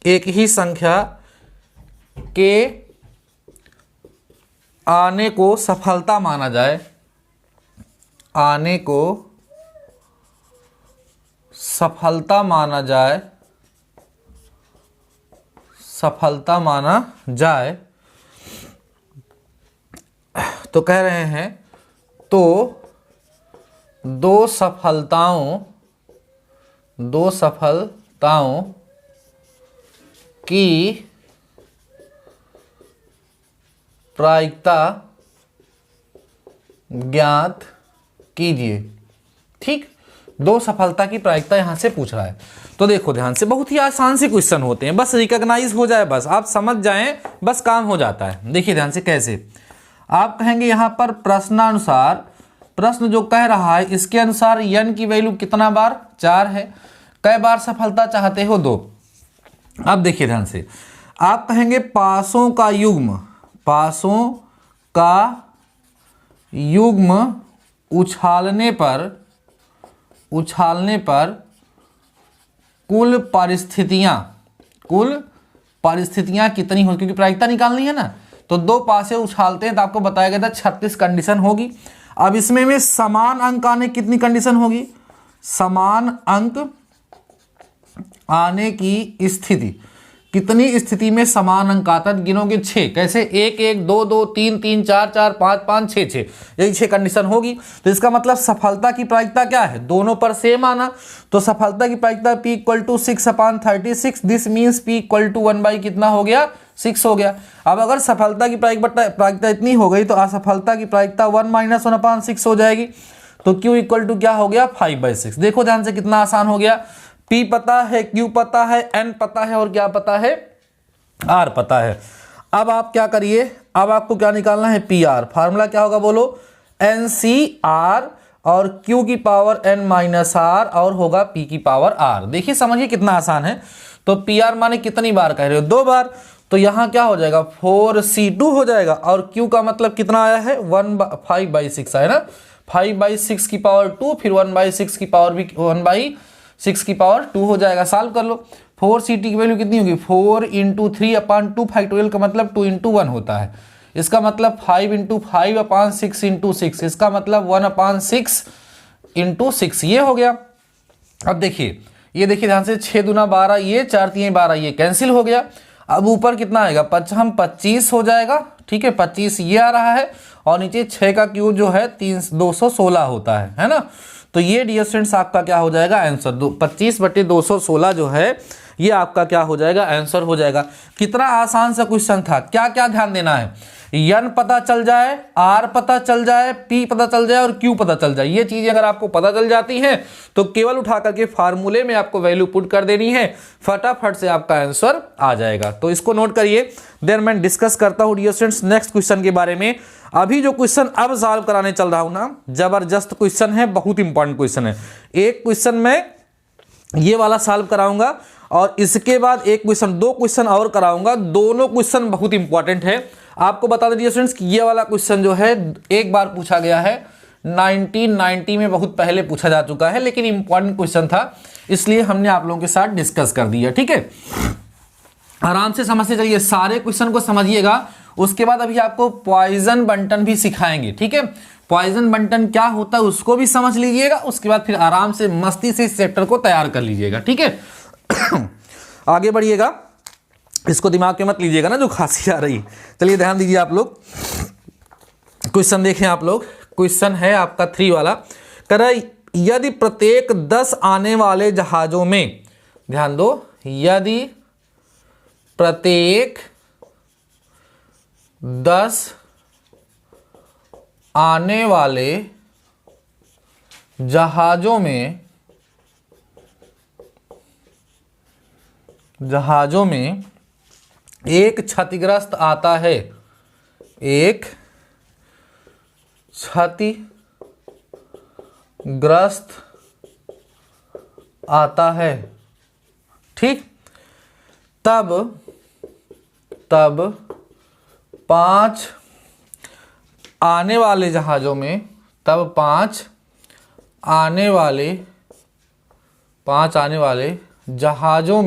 एक ही संख्या के आने को सफलता माना जाए, आने को सफलता माना जाए, सफलता माना जाए, तो कह रहे हैं तो दो सफलताओं की प्रायिकता ज्ञात कीजिए। ठीक, 2 सफलता की प्रायिकता यहां से पूछ रहा है। तो देखो ध्यान से, बहुत ही आसान से क्वेश्चन होते हैं, बस रिकॉग्नाइज हो जाए, बस आप समझ जाएं, बस काम हो जाता है। देखिए ध्यान से कैसे, आप कहेंगे यहां पर प्रश्नानुसार, प्रश्न जो कह रहा है इसके अनुसार n की वैल्यू कितना बार, 4 है, कई बार सफलता चाहते हो, 2। अब देखिए ध्यान से, आप कहेंगे पासों का युग्म उछालने पर कुल परिस्थितियां कितनी हो, क्योंकि प्रायिकता निकालनी है ना, तो 2 पासे उछालते हैं तो आपको बताया गया था 36 कंडीशन होगी। अब इसमें में समान अंक आने कितनी कंडीशन होगी, समान अंक आने की स्थिति, कितनी स्थिति में समान अंक आता है, गिनोगे 6, कैसे, 1 1 2 2 3 3 4 4 5 5 6 6, यही 6 कंडीशन होगी। तो इसका मतलब सफलता की प्रायिकता क्या है, दोनों पर सेम आना, तो सफलता की प्रायिकता P = 6/36, दिस मीन्स P = 1 कितना हो गया, 6 हो गया। अब अगर सफलता की प्रायिकता इतनी हो गई तो असफलता की प्रायिकता 1 - 1/6 हो जाएगी, तो Q = क्या हो गया, 5/6। देखो ध्यान से कितना आसान हो गया, P पता है, Q पता है, N पता है, और क्या पता है, R पता है। अब आप क्या करिए, अब आपको क्या निकालना है, PR। फार्मूला क्या होगा बोलो, NCR और Q की पावर N - R और होगा P की पावर R। देखिए समझिए कितना आसान है। तो PR माने कितनी बार कह रहे हो, 2 बार, तो यहाँ क्या हो जाएगा 4c2 हो जाएगा, और q का मतलब कितना आया है 5/6 आया ना, 5/6 की पावर 2, फिर 1/6 की पावर भी 1/6 की पावर 2 हो जाएगा। सॉल्व कर लो। 4ct की वैल्यू कितनी होगी 4 × 3/2 फैक्टोरियल का मतलब 2 × 1 होता है। इसका मतलब 5 × 5/6 × 6, इसका मतलब 1/6 × 6 ये हो गया। अब देखिए, ये देखिए ध्यान से, 6 दूना 12, ये 4 3 12, ये कैंसिल हो गया। अब ऊपर कितना आएगा 25 हो जाएगा, ठीक है, 25 ये आ रहा है, और नीचे 6 का क्यूब जो है 216 होता है ना। तो ये डियर स्टूडेंट्स आपका क्या हो जाएगा आंसर, 25/216 जो है ये आपका क्या हो जाएगा आंसर हो जाएगा। कितना आसान सा क्वेश्चन था। क्या क्या ध्यान देना है, n पता चल जाए, r पता चल जाए, p पता चल जाए और q पता चल जाए। ये चीजें अगर आपको पता चल जाती हैं तो केवल उठा करके फार्मूले में आपको वैल्यू पुट कर देनी है, फटाफट से आपका आंसर आ जाएगा। तो इसको नोट करिए। देन मैं डिस्कस करता हूं डियर स्टूडेंट्स नेक्स्ट क्वेश्चन के बारे में। अभी जो क्वेश्चन अब सॉल्व कराने चल रहा हूं ना, जबरदस्त क्वेश्चन है, बहुत इंपॉर्टेंट क्वेश्चन है। एक क्वेश्चन में ये वाला सॉल्व कराऊंगा और इसके बाद एक क्वेश्चन, 2 क्वेश्चन और कराऊंगा। दोनों क्वेश्चन बहुत इंपॉर्टेंट है। आपको बता दें स्टूडेंट्स कि ये वाला क्वेश्चन जो है एक बार पूछा गया है, 1990 में बहुत पहले पूछा जा चुका है, लेकिन इंपॉर्टेंट क्वेश्चन था इसलिए हमने आप लोगों के साथ डिस्कस कर दिया। ठीक है, आराम से समझते चलिए, सारे क्वेश्चन को समझिएगा। उसके बाद अभी आपको पॉइजन बंटन भी सिखाएंगे। ठीक है, पॉइजन बंटन क्या होता है उसको भी समझ लीजिएगा। उसके बाद फिर आराम से मस्ती से इस चैप्टर को तैयार कर लीजिएगा। ठीक है, आगे बढ़िएगा, इसको दिमाग में मत लीजिएगा ना जो खांसी आ रही। चलिए ध्यान दीजिए आप लोग, क्वेश्चन देखें आप लोग। क्वेश्चन है आपका 3 वाला, कह रहा है यदि प्रत्येक 10 आने वाले जहाजों में, ध्यान दो, यदि प्रत्येक 10 आने वाले जहाजों में एक क्षतिग्रस्त आता है, एक क्षतिग्रस्त आता है, ठीक, तब 5 आने वाले जहाजों में, तब 5 आने वाले जहाजों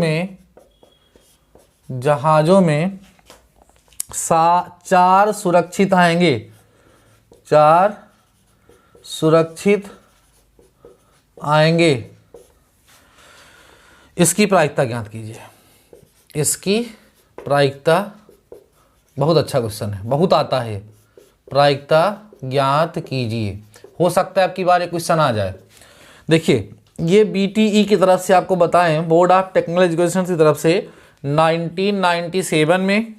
में 4 सुरक्षित आएंगे, 4 सुरक्षित आएंगे। इसकी प्रायिकता ज्ञात कीजिए। इसकी प्रायिकता, बहुत अच्छा क्वेश्चन है, बहुत आता है। प्रायिकता ज्ञात कीजिए। हो सकता है आपकी बार एक क्वेश्चन आ जाए। देखिए, ये BTE की तरफ से आपको बताएं, बोर्ड ऑफ टेक्निकल एजुकेशन की तरफ से 1997 में,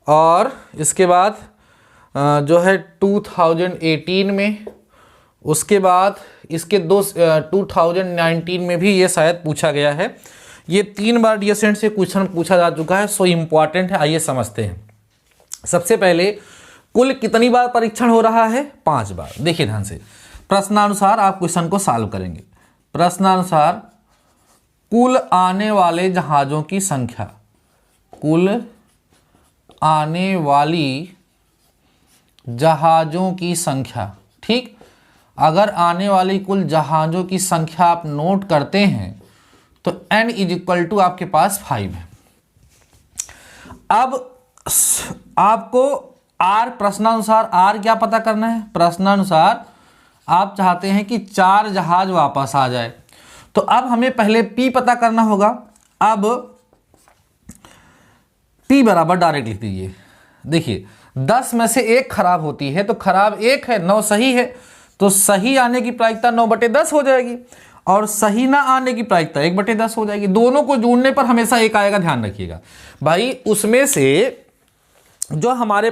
और इसके बाद जो है 2018 में, उसके बाद इसके 2019 में भी ये शायद पूछा गया है। ये 3 बार डियर स्टूडेंट से क्वेश्चन पूछा जा चुका है, सो इम्पॉर्टेंट है। आइए समझते हैं। सबसे पहले कुल कितनी बार परीक्षण हो रहा है, 5 बार। देखिए ध्यान से, प्रश्नानुसार आप क्वेश्चन को सॉल्व करेंगे। प्रश्नानुसार कुल आने वाले जहाजों की संख्या, कुल आने वाली जहाजों की संख्या, ठीक। अगर आने वाली कुल जहाजों की संख्या आप नोट करते हैं तो n = आपके पास 5 है। अब आपको r, प्रश्नानुसार r क्या पता करना है। प्रश्नानुसार आप चाहते हैं कि 4 जहाज वापस आ जाए, तो अब हमें पहले P पता करना होगा। अब P बराबर डायरेक्ट लिख दीजिए। देखिए 10 में से 1 खराब होती है, तो खराब 1 है, 9 सही है, तो सही आने की प्रायिकता 9/10 हो जाएगी, और सही ना आने की प्रायिकता 1/10 हो जाएगी। दोनों को जोड़ने पर हमेशा 1 आएगा, ध्यान रखिएगा भाई। उसमें से जो हमारे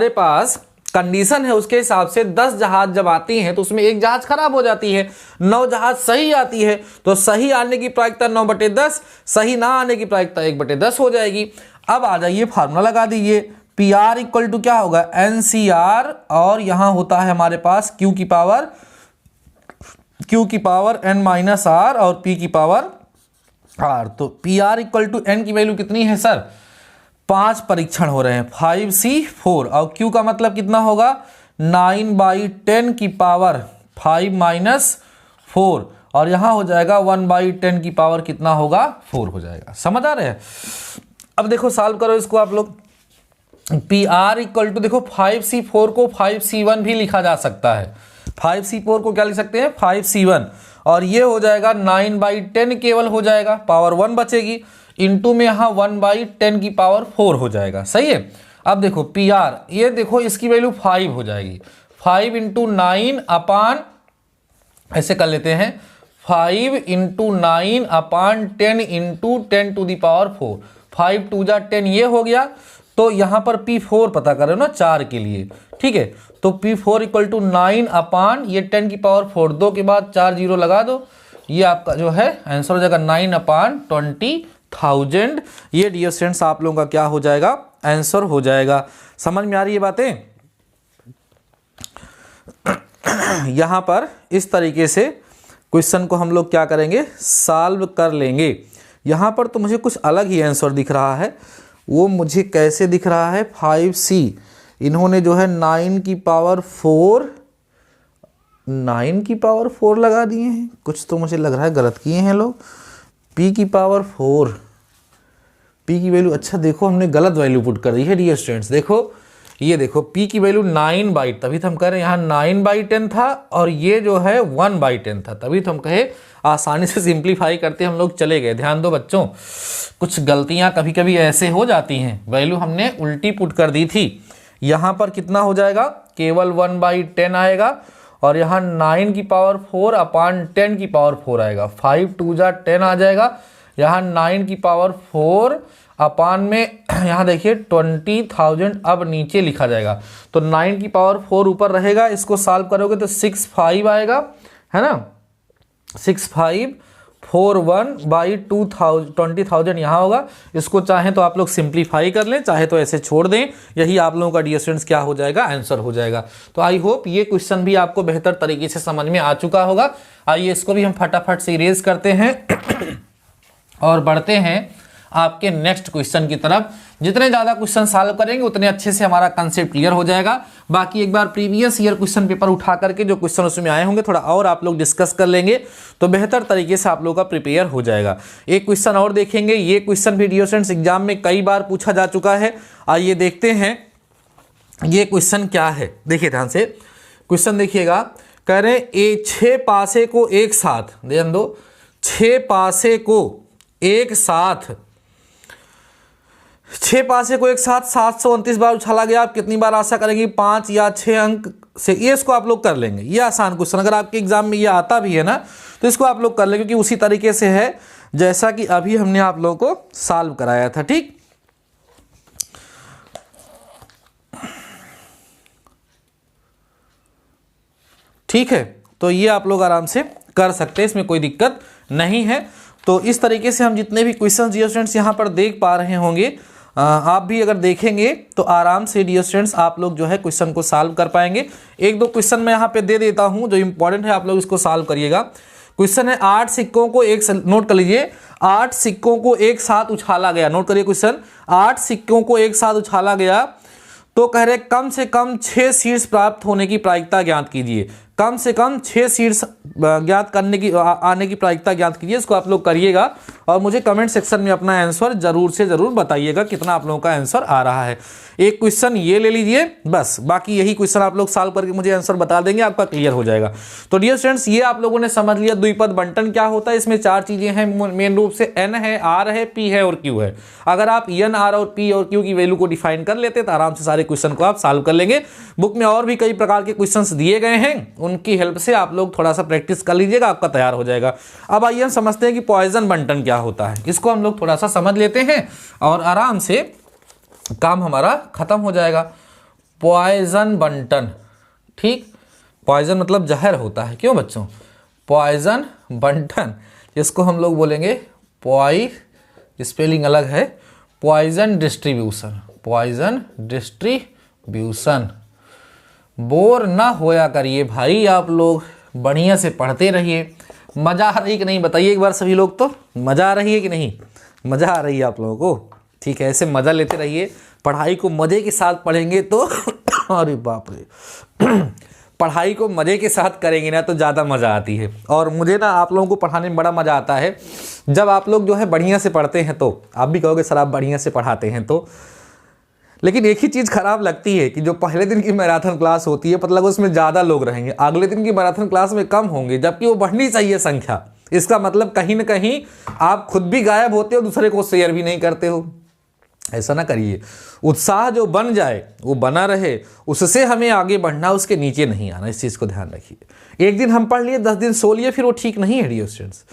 पास कंडीशन है उसके हिसाब से 10 जहाज जब आती हैं तो उसमें 1 जहाज खराब हो जाती है, 9 जहाज सही आती है, तो सही आने की प्रायिकता 9/10, सही ना आने की प्रायिकता 1/10 हो जाएगी। अब आ जाइए, फार्मूला लगा दीजिए। PR = क्या होगा, NCR, और यहां होता है हमारे पास Q की पावर N - R और P की पावर आर, तो P R equal to N की वैल्यू कितनी है सर? 5 परीक्षण हो रहे हैं, 5C4, और Q का मतलब कितना होगा? 9/10 की पावर 5 माइनस 4, और यहां हो जाएगा 1/10 की पावर कितना होगा? 4 हो जाएगा। समझ आ रहे हैं? अब देखो सॉल्व करो इसको आप लोग। पी आर इक्वल टू, देखो 5C4 को 5C1 भी लिखा जा सकता है। 5C4 को क्या लिख सकते हैं? 5C1, और ये हो जाएगा 9/10 केवल हो जाएगा, पावर 1 बचेगी, इंटू में यहाँ 1/10 की पावर 4 हो जाएगा। सही है। अब देखो पी आर, ये देखो इसकी वैल्यू 5 हो जाएगी, 5 इंटू 9 अपान, ऐसे कर लेते हैं, 5 into 9 upon 10 into 10 to the power 4, 5 2 जा 10 ये हो गया। तो यहाँ पर P4 पता कर रहे हो ना 4 के लिए, ठीक है। तो P4 इक्वल टू 9 अपान ये 10 की पावर 4, 2 के बाद 4 जीरो लगा दो, ये आपका जो है आंसर हो जाएगा 9 अपान 20,000। ये डियर स्टूडेंट्स आप लोगों का क्या हो जाएगा? आंसर हो जाएगा। समझ में आ रही है बातें? यहां पर इस तरीके से क्वेश्चन को हम लोग क्या करेंगे? सॉल्व कर लेंगे। यहां पर तो मुझे कुछ अलग ही आंसर दिख रहा है, वो मुझे कैसे दिख रहा है? 5C, इन्होंने जो है 9 की पावर 4 लगा दिए हैं, कुछ तो मुझे लग रहा है गलत किए हैं लोग। P की पावर 4, P की वैल्यू, अच्छा देखो हमने गलत वैल्यू पुट कर दी है डियर स्टूडेंट्स। देखो ये देखो P की वैल्यू 9/, तभी तो हम कह रहे हैं यहाँ 9/10 था, और ये जो है 1/10 था, तभी तो हम कहे आसानी से सिंप्लीफाई करते हम लोग चले गए। ध्यान दो बच्चों, कुछ गलतियां कभी कभी ऐसे हो जाती हैं, वैल्यू हमने उल्टी पुट कर दी थी। यहाँ पर कितना हो जाएगा? केवल 1/10 आएगा, और यहाँ 9 की पावर 4 अपान 10 की पावर 4 आएगा, 5 2 जा 10 आ जाएगा, यहाँ 9 की पावर 4 अपान में यहाँ देखिए 20,000 अब नीचे लिखा जाएगा, तो 9 की पावर 4 ऊपर रहेगा, इसको सॉल्व करोगे तो 65 आएगा, है ना। 6541/20,000 यहाँ होगा। इसको चाहे तो आप लोग सिंप्लीफाई कर लें, चाहे तो ऐसे छोड़ दें, यही आप लोगों का डियर स्टूडेंट्स क्या हो जाएगा? आंसर हो जाएगा। तो आई होप ये क्वेश्चन भी आपको बेहतर तरीके से समझ में आ चुका होगा। आइए इसको भी हम फटाफट से इरेज करते हैं और बढ़ते हैं आपके नेक्स्ट क्वेश्चन की तरफ। जितने ज़्यादा क्वेश्चन सॉल्व करेंगे उतने अच्छे से हमारा कंसेप्ट क्लियर हो जाएगा। बाकी एक बार प्रीवियस ईयर क्वेश्चन पेपर उठा करके जो क्वेश्चन उसमें आए होंगे थोड़ा और आप लोग डिस्कस कर लेंगे, तो बेहतर तरीके से आप लोगों का प्रिपेयर हो जाएगा। एक क्वेश्चन और देखेंगे, ये क्वेश्चन भी डियर स्टूडेंट्स एग्जाम में कई बार पूछा जा चुका है। आइए देखते हैं ये क्वेश्चन क्या है। देखिए ध्यान से क्वेश्चन देखिएगा, कह रहे हैं 6 पासे को एक साथ, ध्यान दो, 6 पासे को एक साथ 6 पासे को एक साथ 729 बार उछाला गया। आप कितनी बार आशा करेंगे? 5 या 6 अंक से। ये इसको आप लोग कर लेंगे, ये आसान क्वेश्चन, अगर आपके एग्जाम में ये आता भी है ना तो इसको आप लोग कर लेंगे, क्योंकि उसी तरीके से है जैसा कि अभी हमने आप लोगों को सॉल्व कराया था। ठीक, ठीक है, तो ये आप लोग आराम से कर सकते हैं, इसमें कोई दिक्कत नहीं है। तो इस तरीके से हम जितने भी क्वेश्चन डियर स्टूडेंट्स यहाँ पर देख पा रहे होंगे, आप भी अगर देखेंगे तो आराम से डियर स्टूडेंट्स आप लोग जो है क्वेश्चन को सॉल्व कर पाएंगे। एक दो क्वेश्चन मैं यहाँ पे दे देता हूँ जो इंपॉर्टेंट है, आप लोग इसको सॉल्व करिएगा। क्वेश्चन है 8 सिक्कों को एक, नोट कर लीजिए, 8 सिक्कों को एक साथ उछाला गया। नोट करिए क्वेश्चन, 8 सिक्कों को एक साथ उछाला गया तो कह रहे कम से कम 6 शीर्ष प्राप्त होने की प्रायिकता ज्ञात कीजिए। कम से कम 6 शीर्ष ज्ञात करने की आने की प्रायिकता ज्ञात कीजिए। इसको आप लोग करिएगा और मुझे कमेंट सेक्शन में अपना आंसर जरूर से जरूर बताइएगा कितना आप लोगों का आंसर आ रहा है। एक क्वेश्चन ये ले लीजिए बस, बाकी यही क्वेश्चन आप लोग सॉल्व करके मुझे आंसर बता देंगे, आपका क्लियर हो जाएगा। तो डियर स्टूडेंट्स ये आप लोगों ने समझ लिया द्विपद बंटन क्या होता है। इसमें 4 चीजें हैं मेन रूप से, एन है, आर है, पी है और क्यू है। अगर आप एन, आर और पी और क्यू की वैल्यू को डिफाइन कर लेते तो आराम से सारे क्वेश्चन को आप सॉल्व कर लेंगे। बुक में और भी कई प्रकार के क्वेश्चन दिए गए हैं, उनकी हेल्प से आप लोग थोड़ा सा प्रैक्टिस कर लीजिएगा, आपका तैयार हो जाएगा। अब आइए हम समझते हैं कि पॉइजन बंटन क्या होता है। इसको हम लोग थोड़ा सा समझ लेते हैं और आराम से काम हमारा खत्म हो जाएगा। पॉइजन बंटन, ठीक, पॉइजन मतलब जहर होता है, क्यों बच्चों? पॉइजन बंटन, इसको हम लोग बोलेंगे स्पेलिंग अलग है, Poisson distribution. Poisson distribution. Bore ना होया करिए भाई, आप लोग बढ़िया से पढ़ते रहिए, मजा आ रही है कि नहीं बताइए एक बार सभी लोग। तो मजा आ रही है कि नहीं? मजा आ रही है आप लोगों को? ठीक है, ऐसे मजा लेते रहिए, पढ़ाई को मजे के साथ पढ़ेंगे तो अरे बाप रे पढ़ाई को मजे के साथ करेंगे ना तो ज़्यादा मज़ा आती है। और मुझे ना आप लोगों को पढ़ाने में बड़ा मज़ा आता है जब आप लोग जो है बढ़िया से पढ़ते हैं। तो आप भी कहोगे सर आप बढ़िया से पढ़ाते हैं तो, लेकिन एक ही चीज़ खराब लगती है कि जो पहले दिन की मैराथन क्लास होती है मतलब उसमें ज़्यादा लोग रहेंगे, अगले दिन की मैराथन क्लास में कम होंगे, जबकि वो बढ़नी चाहिए संख्या। इसका मतलब कहीं ना कहीं आप खुद भी गायब होते हो, दूसरे को शेयर भी नहीं करते हो। ऐसा ना करिए, उत्साह जो बन जाए वो बना रहे, उससे हमें आगे बढ़ना, उसके नीचे नहीं आना। इस चीज़ को ध्यान रखिए। एक दिन हम पढ़ लिए 10 दिन सो लिए, फिर वो ठीक नहीं है डियर स्टूडेंट्स।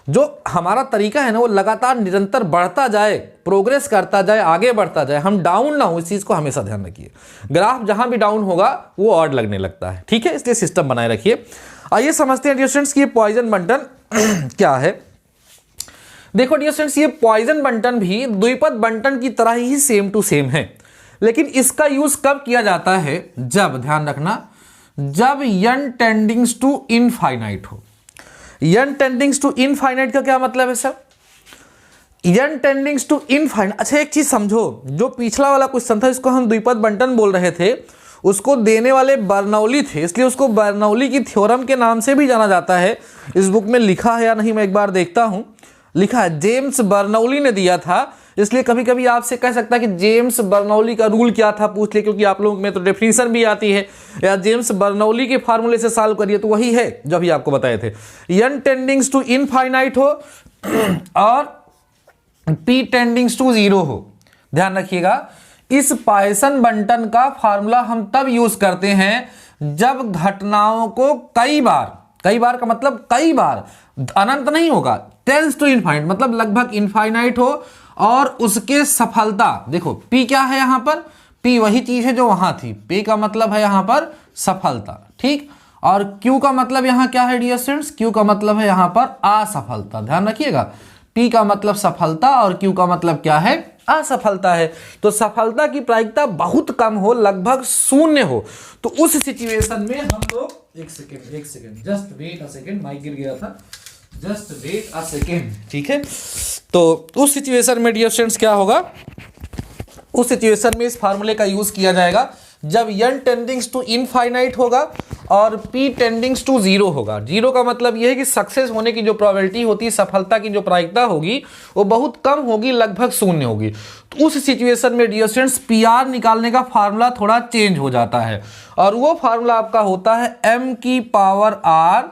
जो हमारा तरीका है ना वो लगातार निरंतर बढ़ता जाए, प्रोग्रेस करता जाए, आगे बढ़ता जाए, हम डाउन ना हो, इस चीज़ को हमेशा ध्यान रखिए। ग्राफ जहां भी डाउन होगा वो ऑड लगने लगता है, ठीक है, इसलिए सिस्टम बनाए रखिए। आइए समझते हैं डियर स्टूडेंट्स कि ये पॉइजन बंटन क्या है। देखो डियर स्टूडेंट्स, ये पॉइजन बंटन भी द्विपद बंटन की तरह ही सेम टू सेम है, लेकिन इसका यूज कब किया जाता है? जब, ध्यान रखना, जब n टेंडिंग्स टू इनफाइनाइट हो। n टेंडिंग्स टू इनफाइनाइट का क्या मतलब है sir? n tendings to infinite. अच्छा एक चीज समझो, जो पिछला वाला क्वेश्चन था इसको हम द्विपद बंटन बोल रहे थे, उसको देने वाले बर्नौली थे, इसलिए उसको बर्नौली की थ्योरम के नाम से भी जाना जाता है। इस बुक में लिखा है या नहीं मैं एक बार देखता हूं। लिखा है, जेम्स बर्नौली ने दिया था, इसलिए कभी कभी आपसे कह सकता है कि जेम्स बर्नौली का रूल क्या था पूछ ले, क्योंकि आप लोगों में तो डेफिनेशन भी आती है, या जेम्स बर्नौली के फार्मूले से सॉल्व करिए, तो वही है जो अभी आपको बताए थे। n टेंडिंग्स टू इनफाइनाइट हो और p टेंडिंग्स टू 0 हो। ध्यान रखिएगा, इस पॉइसन बंटन का फार्मूला हम तब यूज करते हैं जब घटनाओं को कई बार का मतलब कई बार, अनंत नहीं होगा, टेंस टू इनफाइनाइट मतलब लगभग इनफाइनाइट हो, और उसके सफलता, देखो p क्या है यहां पर? p वही चीज है जो वहां थी, p का मतलब है यहां पर सफलता, ठीक। और q का मतलब यहां क्या है डियर स्टूडेंट्स? q का मतलब है यहां पर असफलता। ध्यान रखिएगा, p का मतलब सफलता और q का मतलब क्या है? असफलता है। तो सफलता की प्रायिकता बहुत कम हो, लगभग शून्य हो, तो उस सिचुएशन में हम लोग, एक second, just wait a second, mic गिर गया था, जस्ट वेट अ सेकेंड, ठीक है। तो उस सिचुएशन में डियर स्टूडेंट्स क्या होगा? उस सिचुएशन में इस फार्मूले का यूज किया जाएगा जब n टेंडिंग्स टू इनफाइनाइट होगा और p टेंडिंग्स टू 0 होगा। 0 का मतलब यह है कि सक्सेस होने की जो प्रोबेबिलिटी होती है, सफलता की जो प्रायिकता होगी वो बहुत कम होगी, लगभग शून्य होगी। तो उस सिचुएशन में डियर स्टूडेंट्स PR निकालने का फार्मूला थोड़ा चेंज हो जाता है, और वो फार्मूला आपका होता है m की पावर r,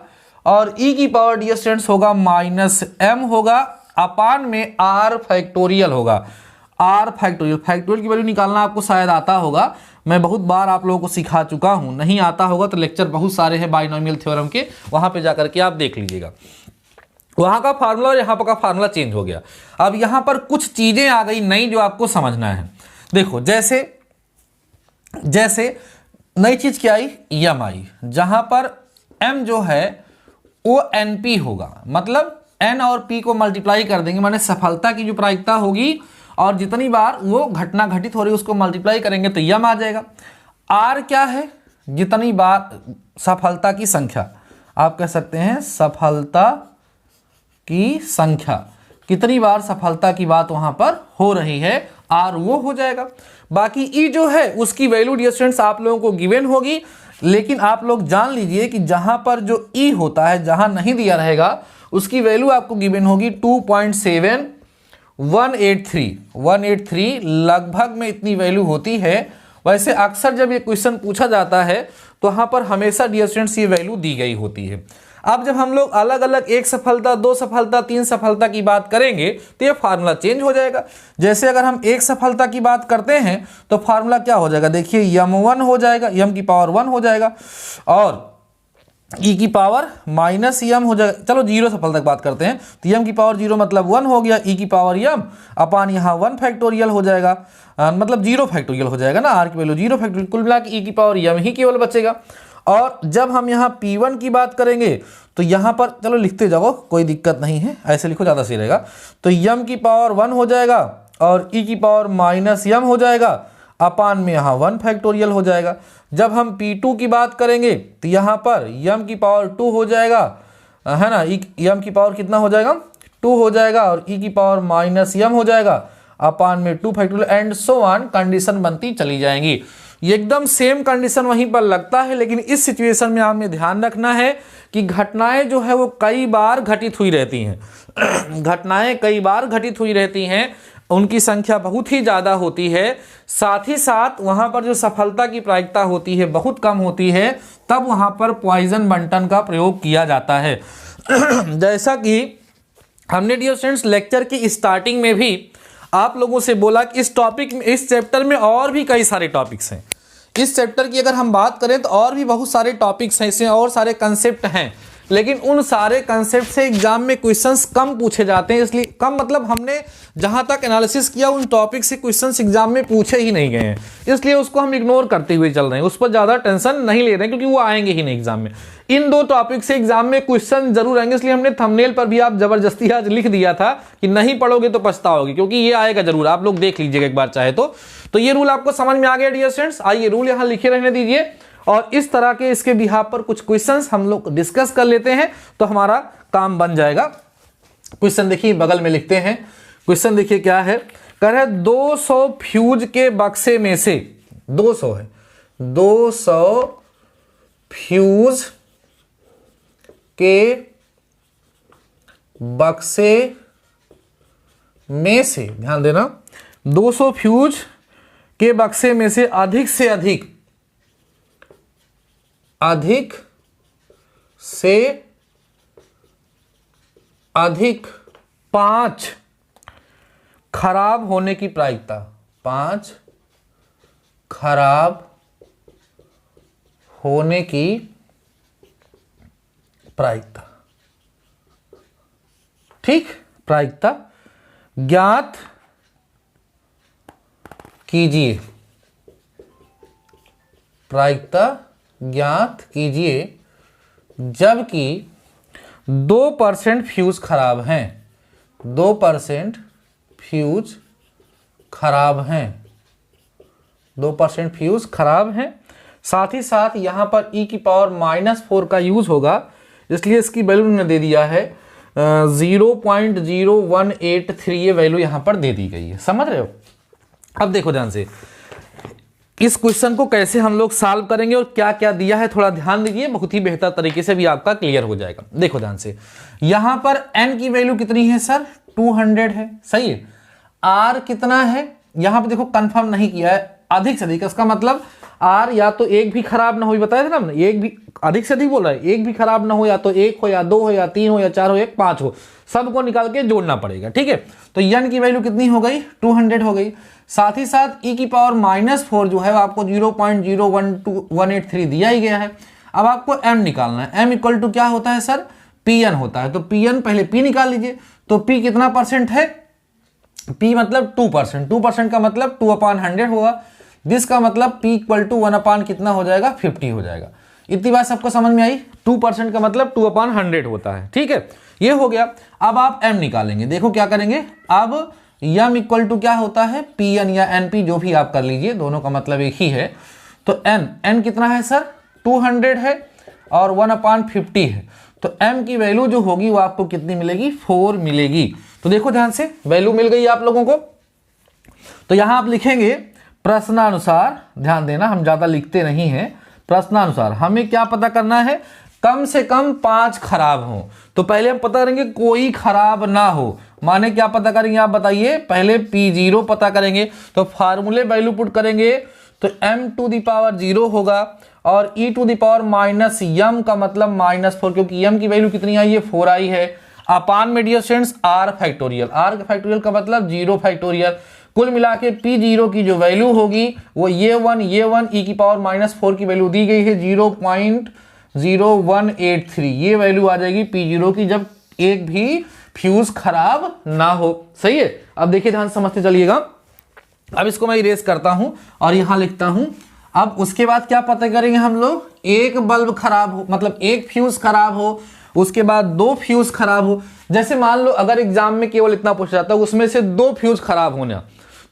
और e की पावर डियर स्टूडेंट्स होगा -m होगा, अपान में r फैक्टोरियल होगा। r फैक्टोरियल की वैल्यू निकालना आपको शायद आता होगा, मैं बहुत बार आप लोगों को सिखा चुका हूं। नहीं आता होगा तो लेक्चर बहुत सारे हैं बाइनोमियल थ्योरम के, वहां पे जाकर के आप देख लीजिएगा। वहां का फार्मूला और यहां पर का फार्मूला चेंज हो गया। अब यहां पर कुछ चीजें आ गई नई जो आपको समझना है। देखो जैसे नई चीज क्या आई? यम आई, जहां पर m जो है वो np होगा, मतलब n और p को मल्टीप्लाई कर देंगे, माने सफलता की जो प्रायिकता होगी और जितनी बार वो घटना घटित हो रही है उसको मल्टीप्लाई करेंगे तो यम आ जाएगा। r क्या है? जितनी बार सफलता की संख्या, आप कह सकते हैं सफलता की संख्या, कितनी बार सफलता की बात वहां पर हो रही है, r वो हो जाएगा। बाकी e जो है उसकी वैल्यू डियर स्टूडेंट्स आप लोगों को गिवन होगी, लेकिन आप लोग जान लीजिए कि जहां पर जो e होता है, जहां नहीं दिया रहेगा उसकी वैल्यू आपको गिवन होगी 2.7183 लगभग में इतनी वैल्यू होती है। वैसे अक्सर जब ये क्वेश्चन पूछा जाता है तो वहां पर हमेशा डियर स्टूडेंट्स ये वैल्यू दी गई होती है। अब जब हम लोग अलग अलग 1 सफलता, 2 सफलता, 3 सफलता की बात करेंगे तो ये फार्मूला चेंज हो जाएगा। जैसे अगर हम 1 सफलता की बात करते हैं तो फार्मूला क्या हो जाएगा? देखिए m1 हो जाएगा, m की पावर 1 हो जाएगा, और e की पावर -m हो जाएगा। चलो 0 सफलता की बात करते हैं तो m की पावर 0 मतलब 1 हो गया, e की पावर m अपान यहाँ 1 फैक्टोरियल हो जाएगा, मतलब 0 फैक्टोरियल हो जाएगा ना, r की वैल्यू 0 फैक्टोरियल, कुल मिला के e की पावर m ही केवल बचेगा। और जब हम यहाँ P1 की बात करेंगे तो यहाँ पर, चलो लिखते जाओ कोई दिक्कत नहीं है, ऐसे लिखो ज़्यादा सही रहेगा, तो m की पावर 1 हो जाएगा और e की पावर -m हो जाएगा, अपान में यहाँ 1 फैक्टोरियल हो जाएगा। जब हम P2 की बात करेंगे तो यहाँ पर m की पावर 2 हो जाएगा, है ना, m की पावर कितना हो जाएगा 2 हो जाएगा और e की पावर माइनस m हो जाएगा अपान में 2 factorial and so on, condition बनती चली जाएंगी। ये एकदम सेम कंडीशन वहीं पर लगता है, लेकिन इस सिचुएशन में आपने ध्यान रखना है कि घटनाएं जो है वो कई बार घटित हुई रहती हैं घटनाएं कई बार घटित हुई रहती हैं, उनकी संख्या बहुत ही ज़्यादा होती है, साथ ही साथ वहाँ पर जो सफलता की प्रायिकता होती है बहुत कम होती है, तब वहाँ पर पॉइजन बंटन का प्रयोग किया जाता है। जैसा कि हमने डियर स्टूडेंट्स लेक्चर की स्टार्टिंग में भी आप लोगों से बोला कि इस टॉपिक में, इस चैप्टर में और भी कई सारे टॉपिक्स हैं। इस चैप्टर की अगर हम बात करें तो और भी बहुत सारे टॉपिक्स हैं, इसमें और सारे कंसेप्ट हैं, लेकिन उन सारे कंसेप्ट से एग्जाम में क्वेश्चंस कम पूछे जाते हैं। इसलिए कम मतलब हमने जहां तक एनालिसिस किया उन टॉपिक से क्वेश्चंस एग्जाम में पूछे ही नहीं गए हैं, इसलिए उसको हम इग्नोर करते हुए चल रहे हैं, उस पर ज़्यादा टेंशन नहीं ले रहे हैं क्योंकि वो आएंगे ही नहीं एग्जाम में। इन 2 टॉपिक से एग्जाम में क्वेश्चन जरूर आएंगे, इसलिए हमने थंबनेल पर भी आप जबरदस्ती आज लिख दिया था कि नहीं पढ़ोगे तो पछताओगे, क्योंकि ये आएगा जरूर, आप लोग देख लीजिएगा एक बार चाहे तो ये रूल आपको समझ में आ गया डियर स्टूडेंट्स। आइए रूल यहाँ लिखे रहने दीजिए और इस तरह के इसके बिहाफ पर कुछ क्वेश्चंस हम लोग डिस्कस कर लेते हैं तो हमारा काम बन जाएगा। क्वेश्चन देखिए बगल में लिखते हैं, क्वेश्चन देखिए क्या है, कह रहे 200 फ्यूज के बक्से में से 200 है, 200 फ्यूज के बक्से में से, ध्यान देना, 200 फ्यूज के बक्से में से अधिक से अधिक 5 खराब होने की प्रायिकता, 5 खराब होने की प्रायिकता, ठीक, प्रायिकता ज्ञात कीजिए, प्रायिकता ज्ञात कीजिए जबकि 2% फ्यूज खराब हैं, 2% फ्यूज खराब हैं, 2% फ्यूज खराब हैं। साथ ही साथ यहाँ पर e की पावर -4 का यूज होगा, इसलिए इसकी वैल्यू ने दे दिया है 0.0183, ये वैल्यू यहाँ पर दे दी गई है, समझ रहे हो। अब देखो ध्यान से इस क्वेश्चन को कैसे हम लोग सॉल्व करेंगे और क्या क्या दिया है थोड़ा ध्यान दीजिए, बहुत ही बेहतर तरीके से भी आपका क्लियर हो जाएगा। देखो ध्यान से, यहां पर n की वैल्यू कितनी है सर 200 है, सही है। r कितना है यहां पर देखो कंफर्म नहीं किया है, अधिक से अधिक, इसका मतलब r या तो एक भी खराब ना हो, बताया था ना हमने, एक भी अधिक से अधिक बोल रहा है, एक भी खराब ना हो, या तो 1 हो या 2 हो या 3 हो या 4 हो या 5 हो, सबको निकाल के जोड़ना पड़ेगा, ठीक है। तो n की वैल्यू कितनी हो गई 200 हो गई। साथ ही साथ e की पावर -4 जो है आपको 0.0183 दिया ही गया है। अब आपको m निकालना है, m इक्वल टू क्या होता है सर pn होता है, तो pn पहले p निकाल लीजिए। तो p कितना परसेंट है, p मतलब 2%, 2% का मतलब 2/100 होगा, जिसका मतलब p इक्वल टू 1/, कितना हो जाएगा 50 हो जाएगा। इतनी बात सबको समझ में आई, 2% का मतलब 2/100 होता है, ठीक है, ये हो गया। अब आप m निकालेंगे, देखो क्या करेंगे, अब m इक्वल टू क्या होता है pn या np, जो भी आप कर लीजिए, दोनों का मतलब एक ही है। तो n कितना है सर 200 है और 1/50 है, तो m की वैल्यू जो होगी वो आपको कितनी मिलेगी 4 मिलेगी। तो देखो ध्यान से वैल्यू मिल गई आप लोगों को। तो यहां आप लिखेंगे प्रश्नानुसार, ध्यान देना हम ज्यादा लिखते नहीं हैं, प्रश्नानुसार हमें क्या पता करना है, कम से कम 5 खराब हो। तो पहले हम पता करेंगे कोई खराब ना हो, माने क्या पता करेंगे आप बताइए, पहले P0 पता करेंगे, तो फार्मूले वैल्यू पुट करेंगे तो m⁻0 होगा और e⁻m का मतलब -4, क्योंकि m की वैल्यू कितनी आई है 4 आई है, अपान में dear students r factorial, r factorial का मतलब 0 फैक्टोरियल, कुल मिला के P0 की जो वैल्यू होगी वो ये 1 e⁻4 की वैल्यू दी गई है 0.0183, ये वैल्यू आ जाएगी P0 की जब एक भी फ्यूज खराब ना हो, सही है। अब देखिए ध्यान समझते चलिएगा, अब इसको मैं इरेज करता हूं और यहां लिखता हूं। अब उसके बाद क्या पता करेंगे हम लोग, एक बल्ब खराब हो, मतलब एक फ्यूज खराब हो, उसके बाद 2 फ्यूज खराब हो। जैसे मान लो अगर एग्जाम में केवल इतना पूछा जाता है उसमें से 2 फ्यूज खराब होना,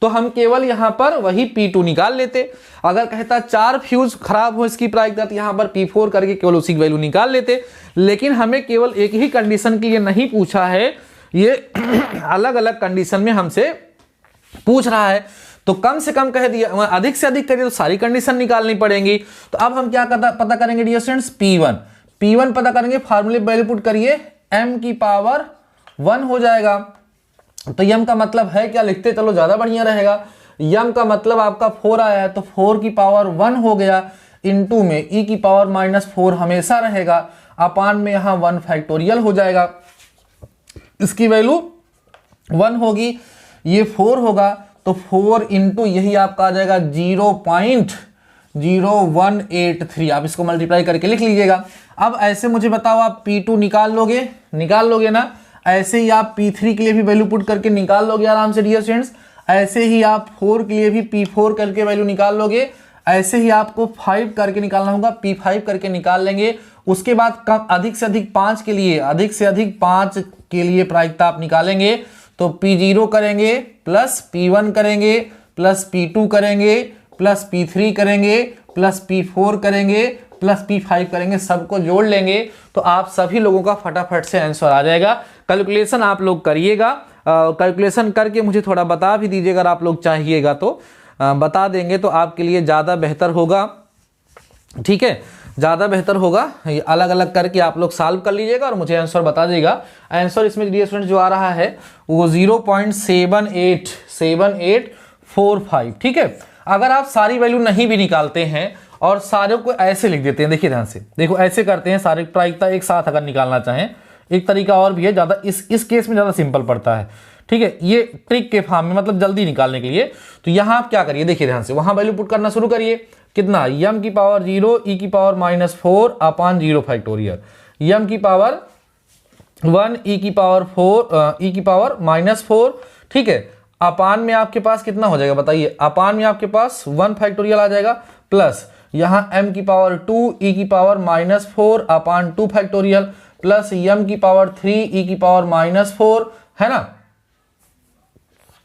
तो हम केवल यहाँ पर वही P2 निकाल लेते। अगर कहता 4 फ्यूज खराब हो इसकी प्रायिकता, तो यहाँ पर P4 करके केवल उसी की वैल्यू निकाल लेते। लेकिन हमें केवल एक ही कंडीशन के लिए नहीं पूछा है, ये अलग अलग कंडीशन में हमसे पूछ रहा है। तो कम से कम कह दिया, अधिक से अधिक करिए तो सारी कंडीशन निकालनी पड़ेगी। तो अब हम क्या पता करेंगे डियर स्टूडेंट्स, P1 पता करेंगे, फार्मूले वैल्यू पुट करिए, m की पावर 1 हो जाएगा। तो m का मतलब है क्या, लिखते चलो ज्यादा बढ़िया रहेगा। m का मतलब आपका 4 आया है, तो 4 की पावर 1 हो गया, इनटू में e की पावर -4 हमेशा रहेगा, अपान में यहां 1 फैक्टोरियल हो जाएगा। इसकी वैल्यू 1 होगी, ये 4 होगा, तो 4 इंटू यही आपका आ जाएगा 0.0183। आप इसको मल्टीप्लाई करके लिख लीजिएगा। अब ऐसे मुझे बताओ, आप P2 निकाल लोगे ना, ऐसे ही आप P3 के लिए भी वैल्यू पुट करके निकाल लोगे आराम से डियर स्टूडेंट्स। ऐसे ही आप 4 के लिए भी P4 करके वैल्यू निकाल लोगे। ऐसे ही आपको 5 करके निकालना होगा, P5 करके निकाल लेंगे। उसके बाद कम अधिक से अधिक 5 के लिए प्रायिकता आप निकालेंगे, तो P0 करेंगे प्लस P1 करेंगे प्लस P2 करेंगे प्लस P3 करेंगे प्लस P4 करेंगे प्लस P5 करेंगे, सबको जोड़ लेंगे तो आप सभी लोगों का फटाफट से आंसर आ जाएगा। कैलकुलेशन आप लोग करिएगा, कैलकुलेशन करके मुझे थोड़ा बता भी दीजिएगा, अगर आप लोग चाहिएगा तो बता देंगे तो आपके लिए ज़्यादा बेहतर होगा। ठीक है, ज़्यादा बेहतर होगा। अलग अलग करके आप लोग सॉल्व कर लीजिएगा और मुझे आंसर बता देगा। आंसर इसमें डियर स्टूडेंट जो आ रहा है वो 0.7845। ठीक है, अगर आप सारी वैल्यू नहीं भी निकालते हैं और सारे को ऐसे लिख देते हैं, देखिए ध्यान से देखो, ऐसे करते हैं सारे प्रायिकता एक साथ अगर निकालना चाहें। एक तरीका और भी है, ज़्यादा इस केस में ज़्यादा सिंपल पड़ता है। ठीक है, ये ट्रिक के फॉर्म में, मतलब जल्दी निकालने के लिए। तो यहाँ आप क्या करिए, देखिए ध्यान से, वहाँ वैल्यू पुट करना शुरू करिए। कितना, m की पावर 0 e की पावर -4 अपान 0 फैक्टोरियल, m की पावर 1 e की पावर 4 e की पावर -4। ठीक है, अपान में आपके पास कितना हो जाएगा बताइए, अपान में आपके पास 1 फैक्टोरियल आ जाएगा, प्लस यहाँ m की पावर 2 e की पावर -4 अपान 2 फैक्टोरियल, प्लस m की पावर 3 e की पावर -4, है ना।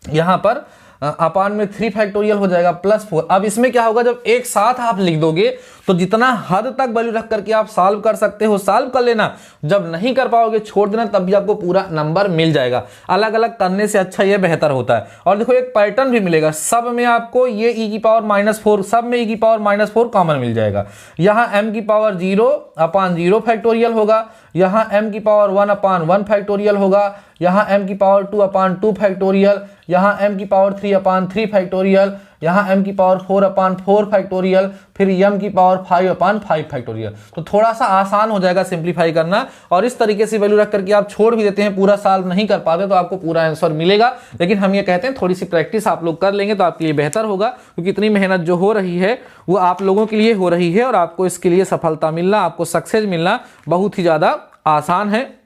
यहां पर अपान में 3 फैक्टोरियल हो जाएगा प्लस 4। अब इसमें क्या होगा, जब एक साथ आप लिख दोगे तो जितना हद तक वैल्यू रख करके आप सॉल्व कर सकते हो सॉल्व कर लेना, जब नहीं कर पाओगे छोड़ देना, तब भी आपको पूरा नंबर मिल जाएगा। अलग अलग करने से अच्छा ये बेहतर होता है। और देखो एक पैटर्न भी मिलेगा, सब में आपको ये e की पावर -4, सब में e की पावर -4 कॉमन मिल जाएगा। यहाँ m की पावर 0 अपान 0 फैक्टोरियल होगा, यहाँ m की पावर 1 अपान 1 फैक्टोरियल होगा, यहाँ m की पावर 2 अपान 2 फैक्टोरियल, यहाँ m की पावर 3 अपान 3 फैक्टोरियल, यहाँ m की पावर 4 अपान 4 फैक्टोरियल, फिर m की पावर 5 अपान 5 फैक्टोरियल। तो थोड़ा सा आसान हो जाएगा सिंप्लीफाई करना, और इस तरीके से वैल्यू रख करके आप छोड़ भी देते हैं, पूरा सॉल्व नहीं कर पाते तो आपको पूरा आंसर मिलेगा। लेकिन हम ये कहते हैं थोड़ी सी प्रैक्टिस आप लोग कर लेंगे तो आपके लिए बेहतर होगा, क्योंकि इतनी मेहनत जो हो रही है वो आप लोगों के लिए हो रही है, और आपको इसके लिए सफलता मिलना, आपको सक्सेस मिलना बहुत ही ज़्यादा आसान है।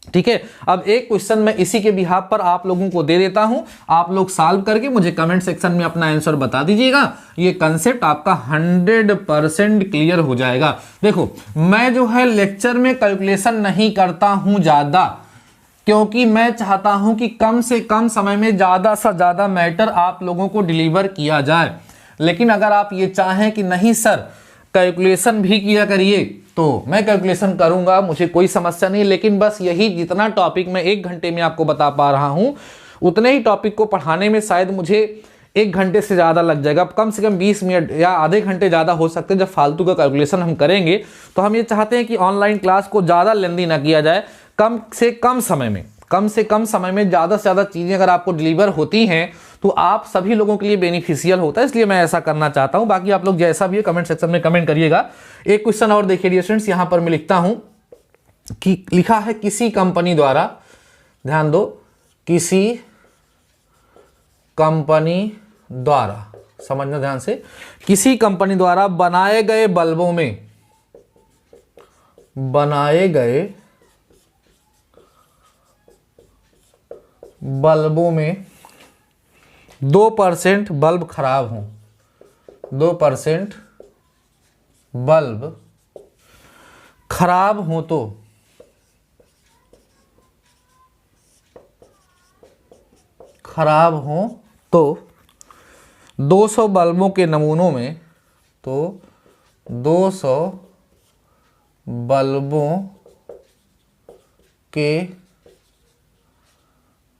ठीक है, अब एक क्वेश्चन मैं इसी के बिहाफ पर आप लोगों को दे देता हूं, आप लोग सॉल्व करके मुझे कमेंट सेक्शन में अपना आंसर बता दीजिएगा। ये कंसेप्ट आपका 100% क्लियर हो जाएगा। देखो मैं जो है लेक्चर में कैलकुलेशन नहीं करता हूं ज्यादा, क्योंकि मैं चाहता हूं कि कम से कम समय में ज्यादा से ज्यादा मैटर आप लोगों को डिलीवर किया जाए। लेकिन अगर आप ये चाहें कि नहीं सर कैलकुलेशन भी किया करिए, तो मैं कैलकुलेशन करूंगा, मुझे कोई समस्या नहीं। लेकिन बस यही जितना टॉपिक मैं 1 घंटे में आपको बता पा रहा हूं, उतने ही टॉपिक को पढ़ाने में शायद मुझे 1 घंटे से ज़्यादा लग जाएगा। कम से कम 20 मिनट या आधे घंटे ज़्यादा हो सकते हैं जब फालतू का कैलकुलेशन हम करेंगे। तो हम ये चाहते हैं कि ऑनलाइन क्लास को ज़्यादा लेंदी ना किया जाए, कम से कम समय में ज़्यादा से ज़्यादा चीज़ें अगर आपको डिलीवर होती हैं तो आप सभी लोगों के लिए बेनिफिशियल होता है, इसलिए मैं ऐसा करना चाहता हूं। बाकी आप लोग जैसा भी है कमेंट सेक्शन में कमेंट करिएगा। एक क्वेश्चन और देखिए डियर स्टूडेंट्स, यहां पर मैं लिखता हूं कि लिखा है किसी कंपनी द्वारा, ध्यान दो, किसी कंपनी द्वारा, समझना ध्यान से, किसी कंपनी द्वारा बनाए गए बल्बों में 2% बल्ब खराब हों, 2% बल्ब खराब हो तो 200 बल्बों के नमूनों में, तो 200 बल्बों के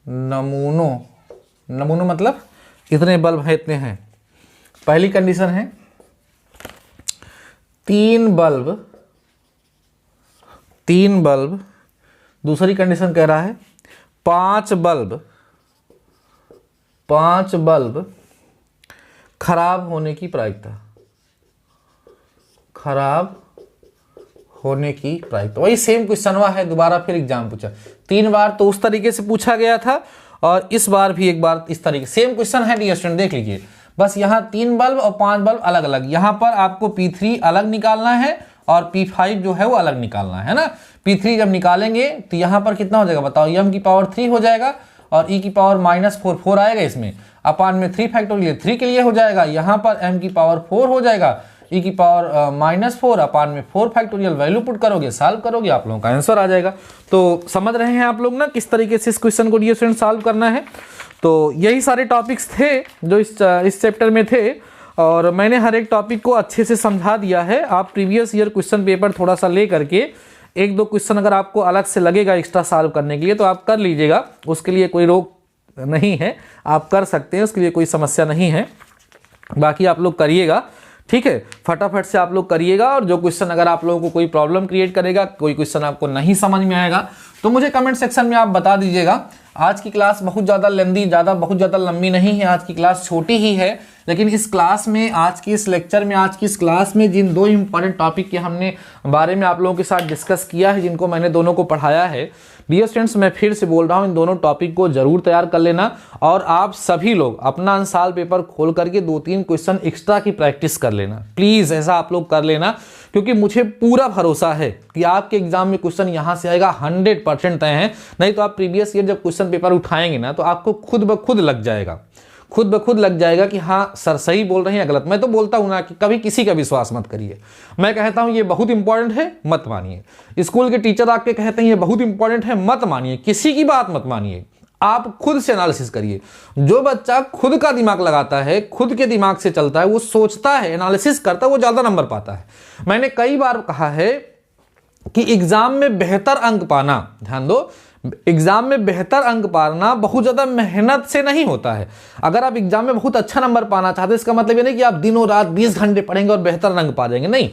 नमूनों मतलब इतने बल्ब हैं, इतने हैं। पहली कंडीशन है 3 बल्ब। दूसरी कंडीशन कह रहा है 5 बल्ब खराब होने की प्रायिकता, वही सेम क्वेश्चन हुआ है, दोबारा फिर एग्जाम पूछा। 3 बार तो उस तरीके से पूछा गया था और इस बार भी एक बार इस तरीके, सेम क्वेश्चन है डियर स्टूडेंट, देख लीजिए। बस यहाँ 3 बल्ब और 5 बल्ब अलग अलग, यहाँ पर आपको P3 अलग निकालना है और P5 जो है वो अलग निकालना है ना। P3 जब निकालेंगे तो यहाँ पर कितना हो जाएगा बताओ, m की पावर 3 हो जाएगा और e की पावर -4 आएगा इसमें, अपान में 3 फैक्टोरियल 3 के लिए हो जाएगा। यहाँ पर m की पावर 4 हो जाएगा, e की पावर -4 अपान में 4 फैक्टोरियल, वैल्यू पुट करोगे, सॉल्व करोगे, आप लोगों का आंसर आ जाएगा। तो समझ रहे हैं आप लोग ना किस तरीके से इस क्वेश्चन को डियर स्टूडेंट सॉल्व करना है। तो यही सारे टॉपिक्स थे जो इस चैप्टर में थे और मैंने हर एक टॉपिक को अच्छे से समझा दिया है। आप प्रीवियस ईयर क्वेश्चन पेपर थोड़ा सा ले करके 1-2 क्वेश्चन अगर आपको अलग से लगेगा एक्स्ट्रा सॉल्व करने के लिए तो आप कर लीजिएगा, उसके लिए कोई रोक नहीं है, आप कर सकते हैं, उसके लिए कोई समस्या नहीं है। बाकी आप लोग करिएगा, ठीक है, फटाफट से आप लोग करिएगा। और जो क्वेश्चन अगर आप लोगों को कोई प्रॉब्लम क्रिएट करेगा, कोई क्वेश्चन आपको नहीं समझ में आएगा तो मुझे कमेंट सेक्शन में आप बता दीजिएगा। आज की क्लास बहुत ज़्यादा बहुत ज़्यादा लंबी नहीं है, आज की क्लास छोटी ही है, लेकिन इस क्लास में, आज की इस लेक्चर में, आज की इस क्लास में जिन 2 इंपॉर्टेंट टॉपिक के हमने बारे में आप लोगों के साथ डिस्कस किया है, जिनको मैंने दोनों को पढ़ाया है, डियर स्टूडेंट्स मैं फिर से बोल रहा हूँ, इन दोनों टॉपिक को जरूर तैयार कर लेना और आप सभी लोग अपना अनसाल्व पेपर खोल करके 2-3 क्वेश्चन एक्स्ट्रा की प्रैक्टिस कर लेना, प्लीज़ ऐसा आप लोग कर लेना, क्योंकि मुझे पूरा भरोसा है कि आपके एग्जाम में क्वेश्चन यहाँ से आएगा 100% तय है। नहीं तो आप प्रीवियस ईयर जब क्वेश्चन पेपर उठाएंगे ना तो आपको खुद ब खुद लग जाएगा कि हाँ सर सही बोल रहे हैं या गलत। मैं तो बोलता हूं ना कि कभी किसी का विश्वास मत करिए, मैं कहता हूं ये बहुत इंपॉर्टेंट है, मत मानिए। स्कूल के टीचर आके कहते हैं ये बहुत इंपॉर्टेंट है, मत मानिए, किसी की बात मत मानिए, आप खुद से एनालिसिस करिए। जो बच्चा खुद का दिमाग लगाता है, खुद के दिमाग से चलता है, वो सोचता है, एनालिसिस करता है, वो ज्यादा नंबर पाता है। मैंने कई बार कहा है कि एग्जाम में बेहतर अंक पाना, ध्यान दो, एग्जाम में बेहतर अंक पाना बहुत ज्यादा मेहनत से नहीं होता है। अगर आप एग्जाम में बहुत अच्छा नंबर पाना चाहते हैं, इसका मतलब ये नहीं कि आप दिनों रात 20 घंटे पढ़ेंगे और बेहतर अंक पा जाएंगे, नहीं।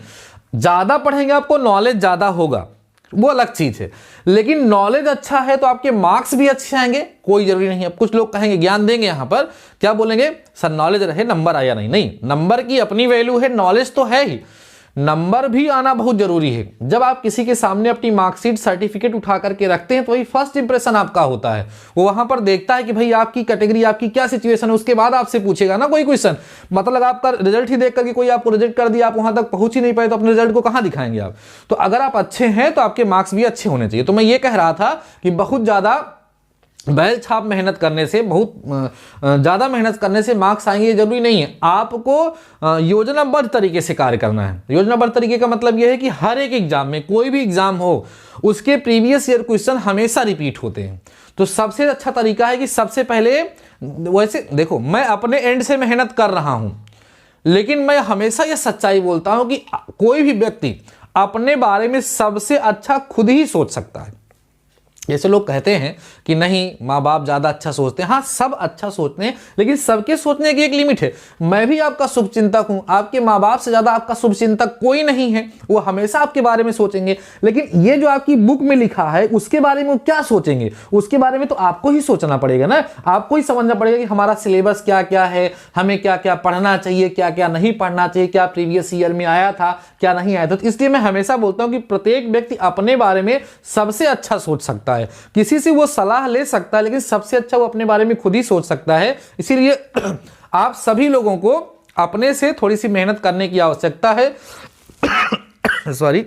ज्यादा पढ़ेंगे, आपको नॉलेज ज्यादा होगा, वो अलग चीज है, लेकिन नॉलेज अच्छा है तो आपके मार्क्स भी अच्छे आएंगे, कोई जरूरी नहीं है। अब कुछ लोग कहेंगे, ज्ञान देंगे यहां पर, क्या बोलेंगे, सर नॉलेज रहे नंबर आया नहीं, नंबर की अपनी वैल्यू है, नॉलेज तो है ही, नंबर भी आना बहुत जरूरी है। जब आप किसी के सामने अपनी मार्कशीट, सर्टिफिकेट उठा करके रखते हैं तो वही फर्स्ट इंप्रेशन आपका होता है, वो वहां पर देखता है कि भाई आपकी कैटेगरी, आपकी क्या सिचुएशन है, उसके बाद आपसे पूछेगा ना कोई क्वेश्चन। मतलब आपका रिजल्ट ही देख करके कोई आपको रिजेक्ट कर दिया, आप वहां तक पहुंच ही नहीं पाए, तो अपने रिजल्ट को कहां दिखाएंगे आप। तो अगर आप अच्छे हैं तो आपके मार्क्स भी अच्छे होने चाहिए। तो मैं ये कह रहा था कि बहुत ज्यादा बैल छाप मेहनत करने से, बहुत ज़्यादा मेहनत करने से मार्क्स आएंगे, ये जरूरी नहीं है। आपको योजनाबद्ध तरीके से कार्य करना है। योजनाबद्ध तरीके का मतलब यह है कि हर एक एग्जाम में, कोई भी एग्जाम हो, उसके प्रीवियस ईयर क्वेश्चन हमेशा रिपीट होते हैं। तो सबसे अच्छा तरीका है कि सबसे पहले, वैसे देखो मैं अपने एंड से मेहनत कर रहा हूं, लेकिन मैं हमेशा यह सच्चाई बोलता हूं कि कोई भी व्यक्ति अपने बारे में सबसे अच्छा खुद ही सोच सकता है। जैसे लोग कहते हैं कि नहीं माँ बाप ज़्यादा अच्छा सोचते हैं, हाँ सब अच्छा सोचते हैं, लेकिन सबके सोचने की एक लिमिट है। मैं भी आपका शुभ चिंतक हूँ, आपके माँ बाप से ज़्यादा आपका शुभ चिंतक कोई नहीं है, वो हमेशा आपके बारे में सोचेंगे, लेकिन ये जो आपकी बुक में लिखा है उसके बारे में वो क्या सोचेंगे, उसके बारे में तो आपको ही सोचना पड़ेगा ना। आपको ही समझना पड़ेगा कि हमारा सिलेबस क्या क्या है, हमें क्या क्या पढ़ना चाहिए, क्या क्या नहीं पढ़ना चाहिए, क्या प्रीवियस ईयर में आया था, क्या नहीं आया था। तो इसलिए मैं हमेशा बोलता हूँ कि प्रत्येक व्यक्ति अपने बारे में सबसे अच्छा सोच सकता है। किसी से वो सलाह ले सकता है, लेकिन सबसे अच्छा वो अपने बारे में खुद ही सोच सकता है। इसीलिए आप सभी लोगों को अपने से थोड़ी सी मेहनत करने की आवश्यकता है। सॉरी,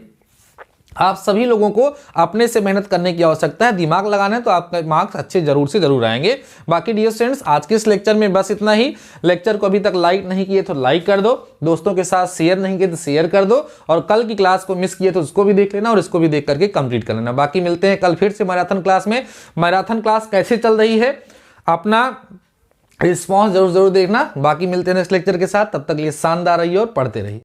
आप सभी लोगों को अपने से मेहनत करने की आवश्यकता है। दिमाग लगाना है तो आपके मार्क्स अच्छे जरूर से जरूर आएंगे। बाकी डियर स्टूडेंट्स, आज के इस लेक्चर में बस इतना ही। लेक्चर को अभी तक लाइक नहीं किए तो लाइक कर दो, दोस्तों के साथ शेयर नहीं किए तो शेयर कर दो, और कल की क्लास को मिस किए तो उसको भी देख लेना और इसको भी देख करके कंप्लीट कर लेना। बाकी मिलते हैं कल फिर से मैराथन क्लास में। मैराथन क्लास कैसे चल रही है, अपना रिस्पॉन्स जरूर जरूर देखना। बाकी मिलते हैं नेक्स्ट लेक्चर के साथ, तब तक के लिए शानदार रहिए और पढ़ते रहिए।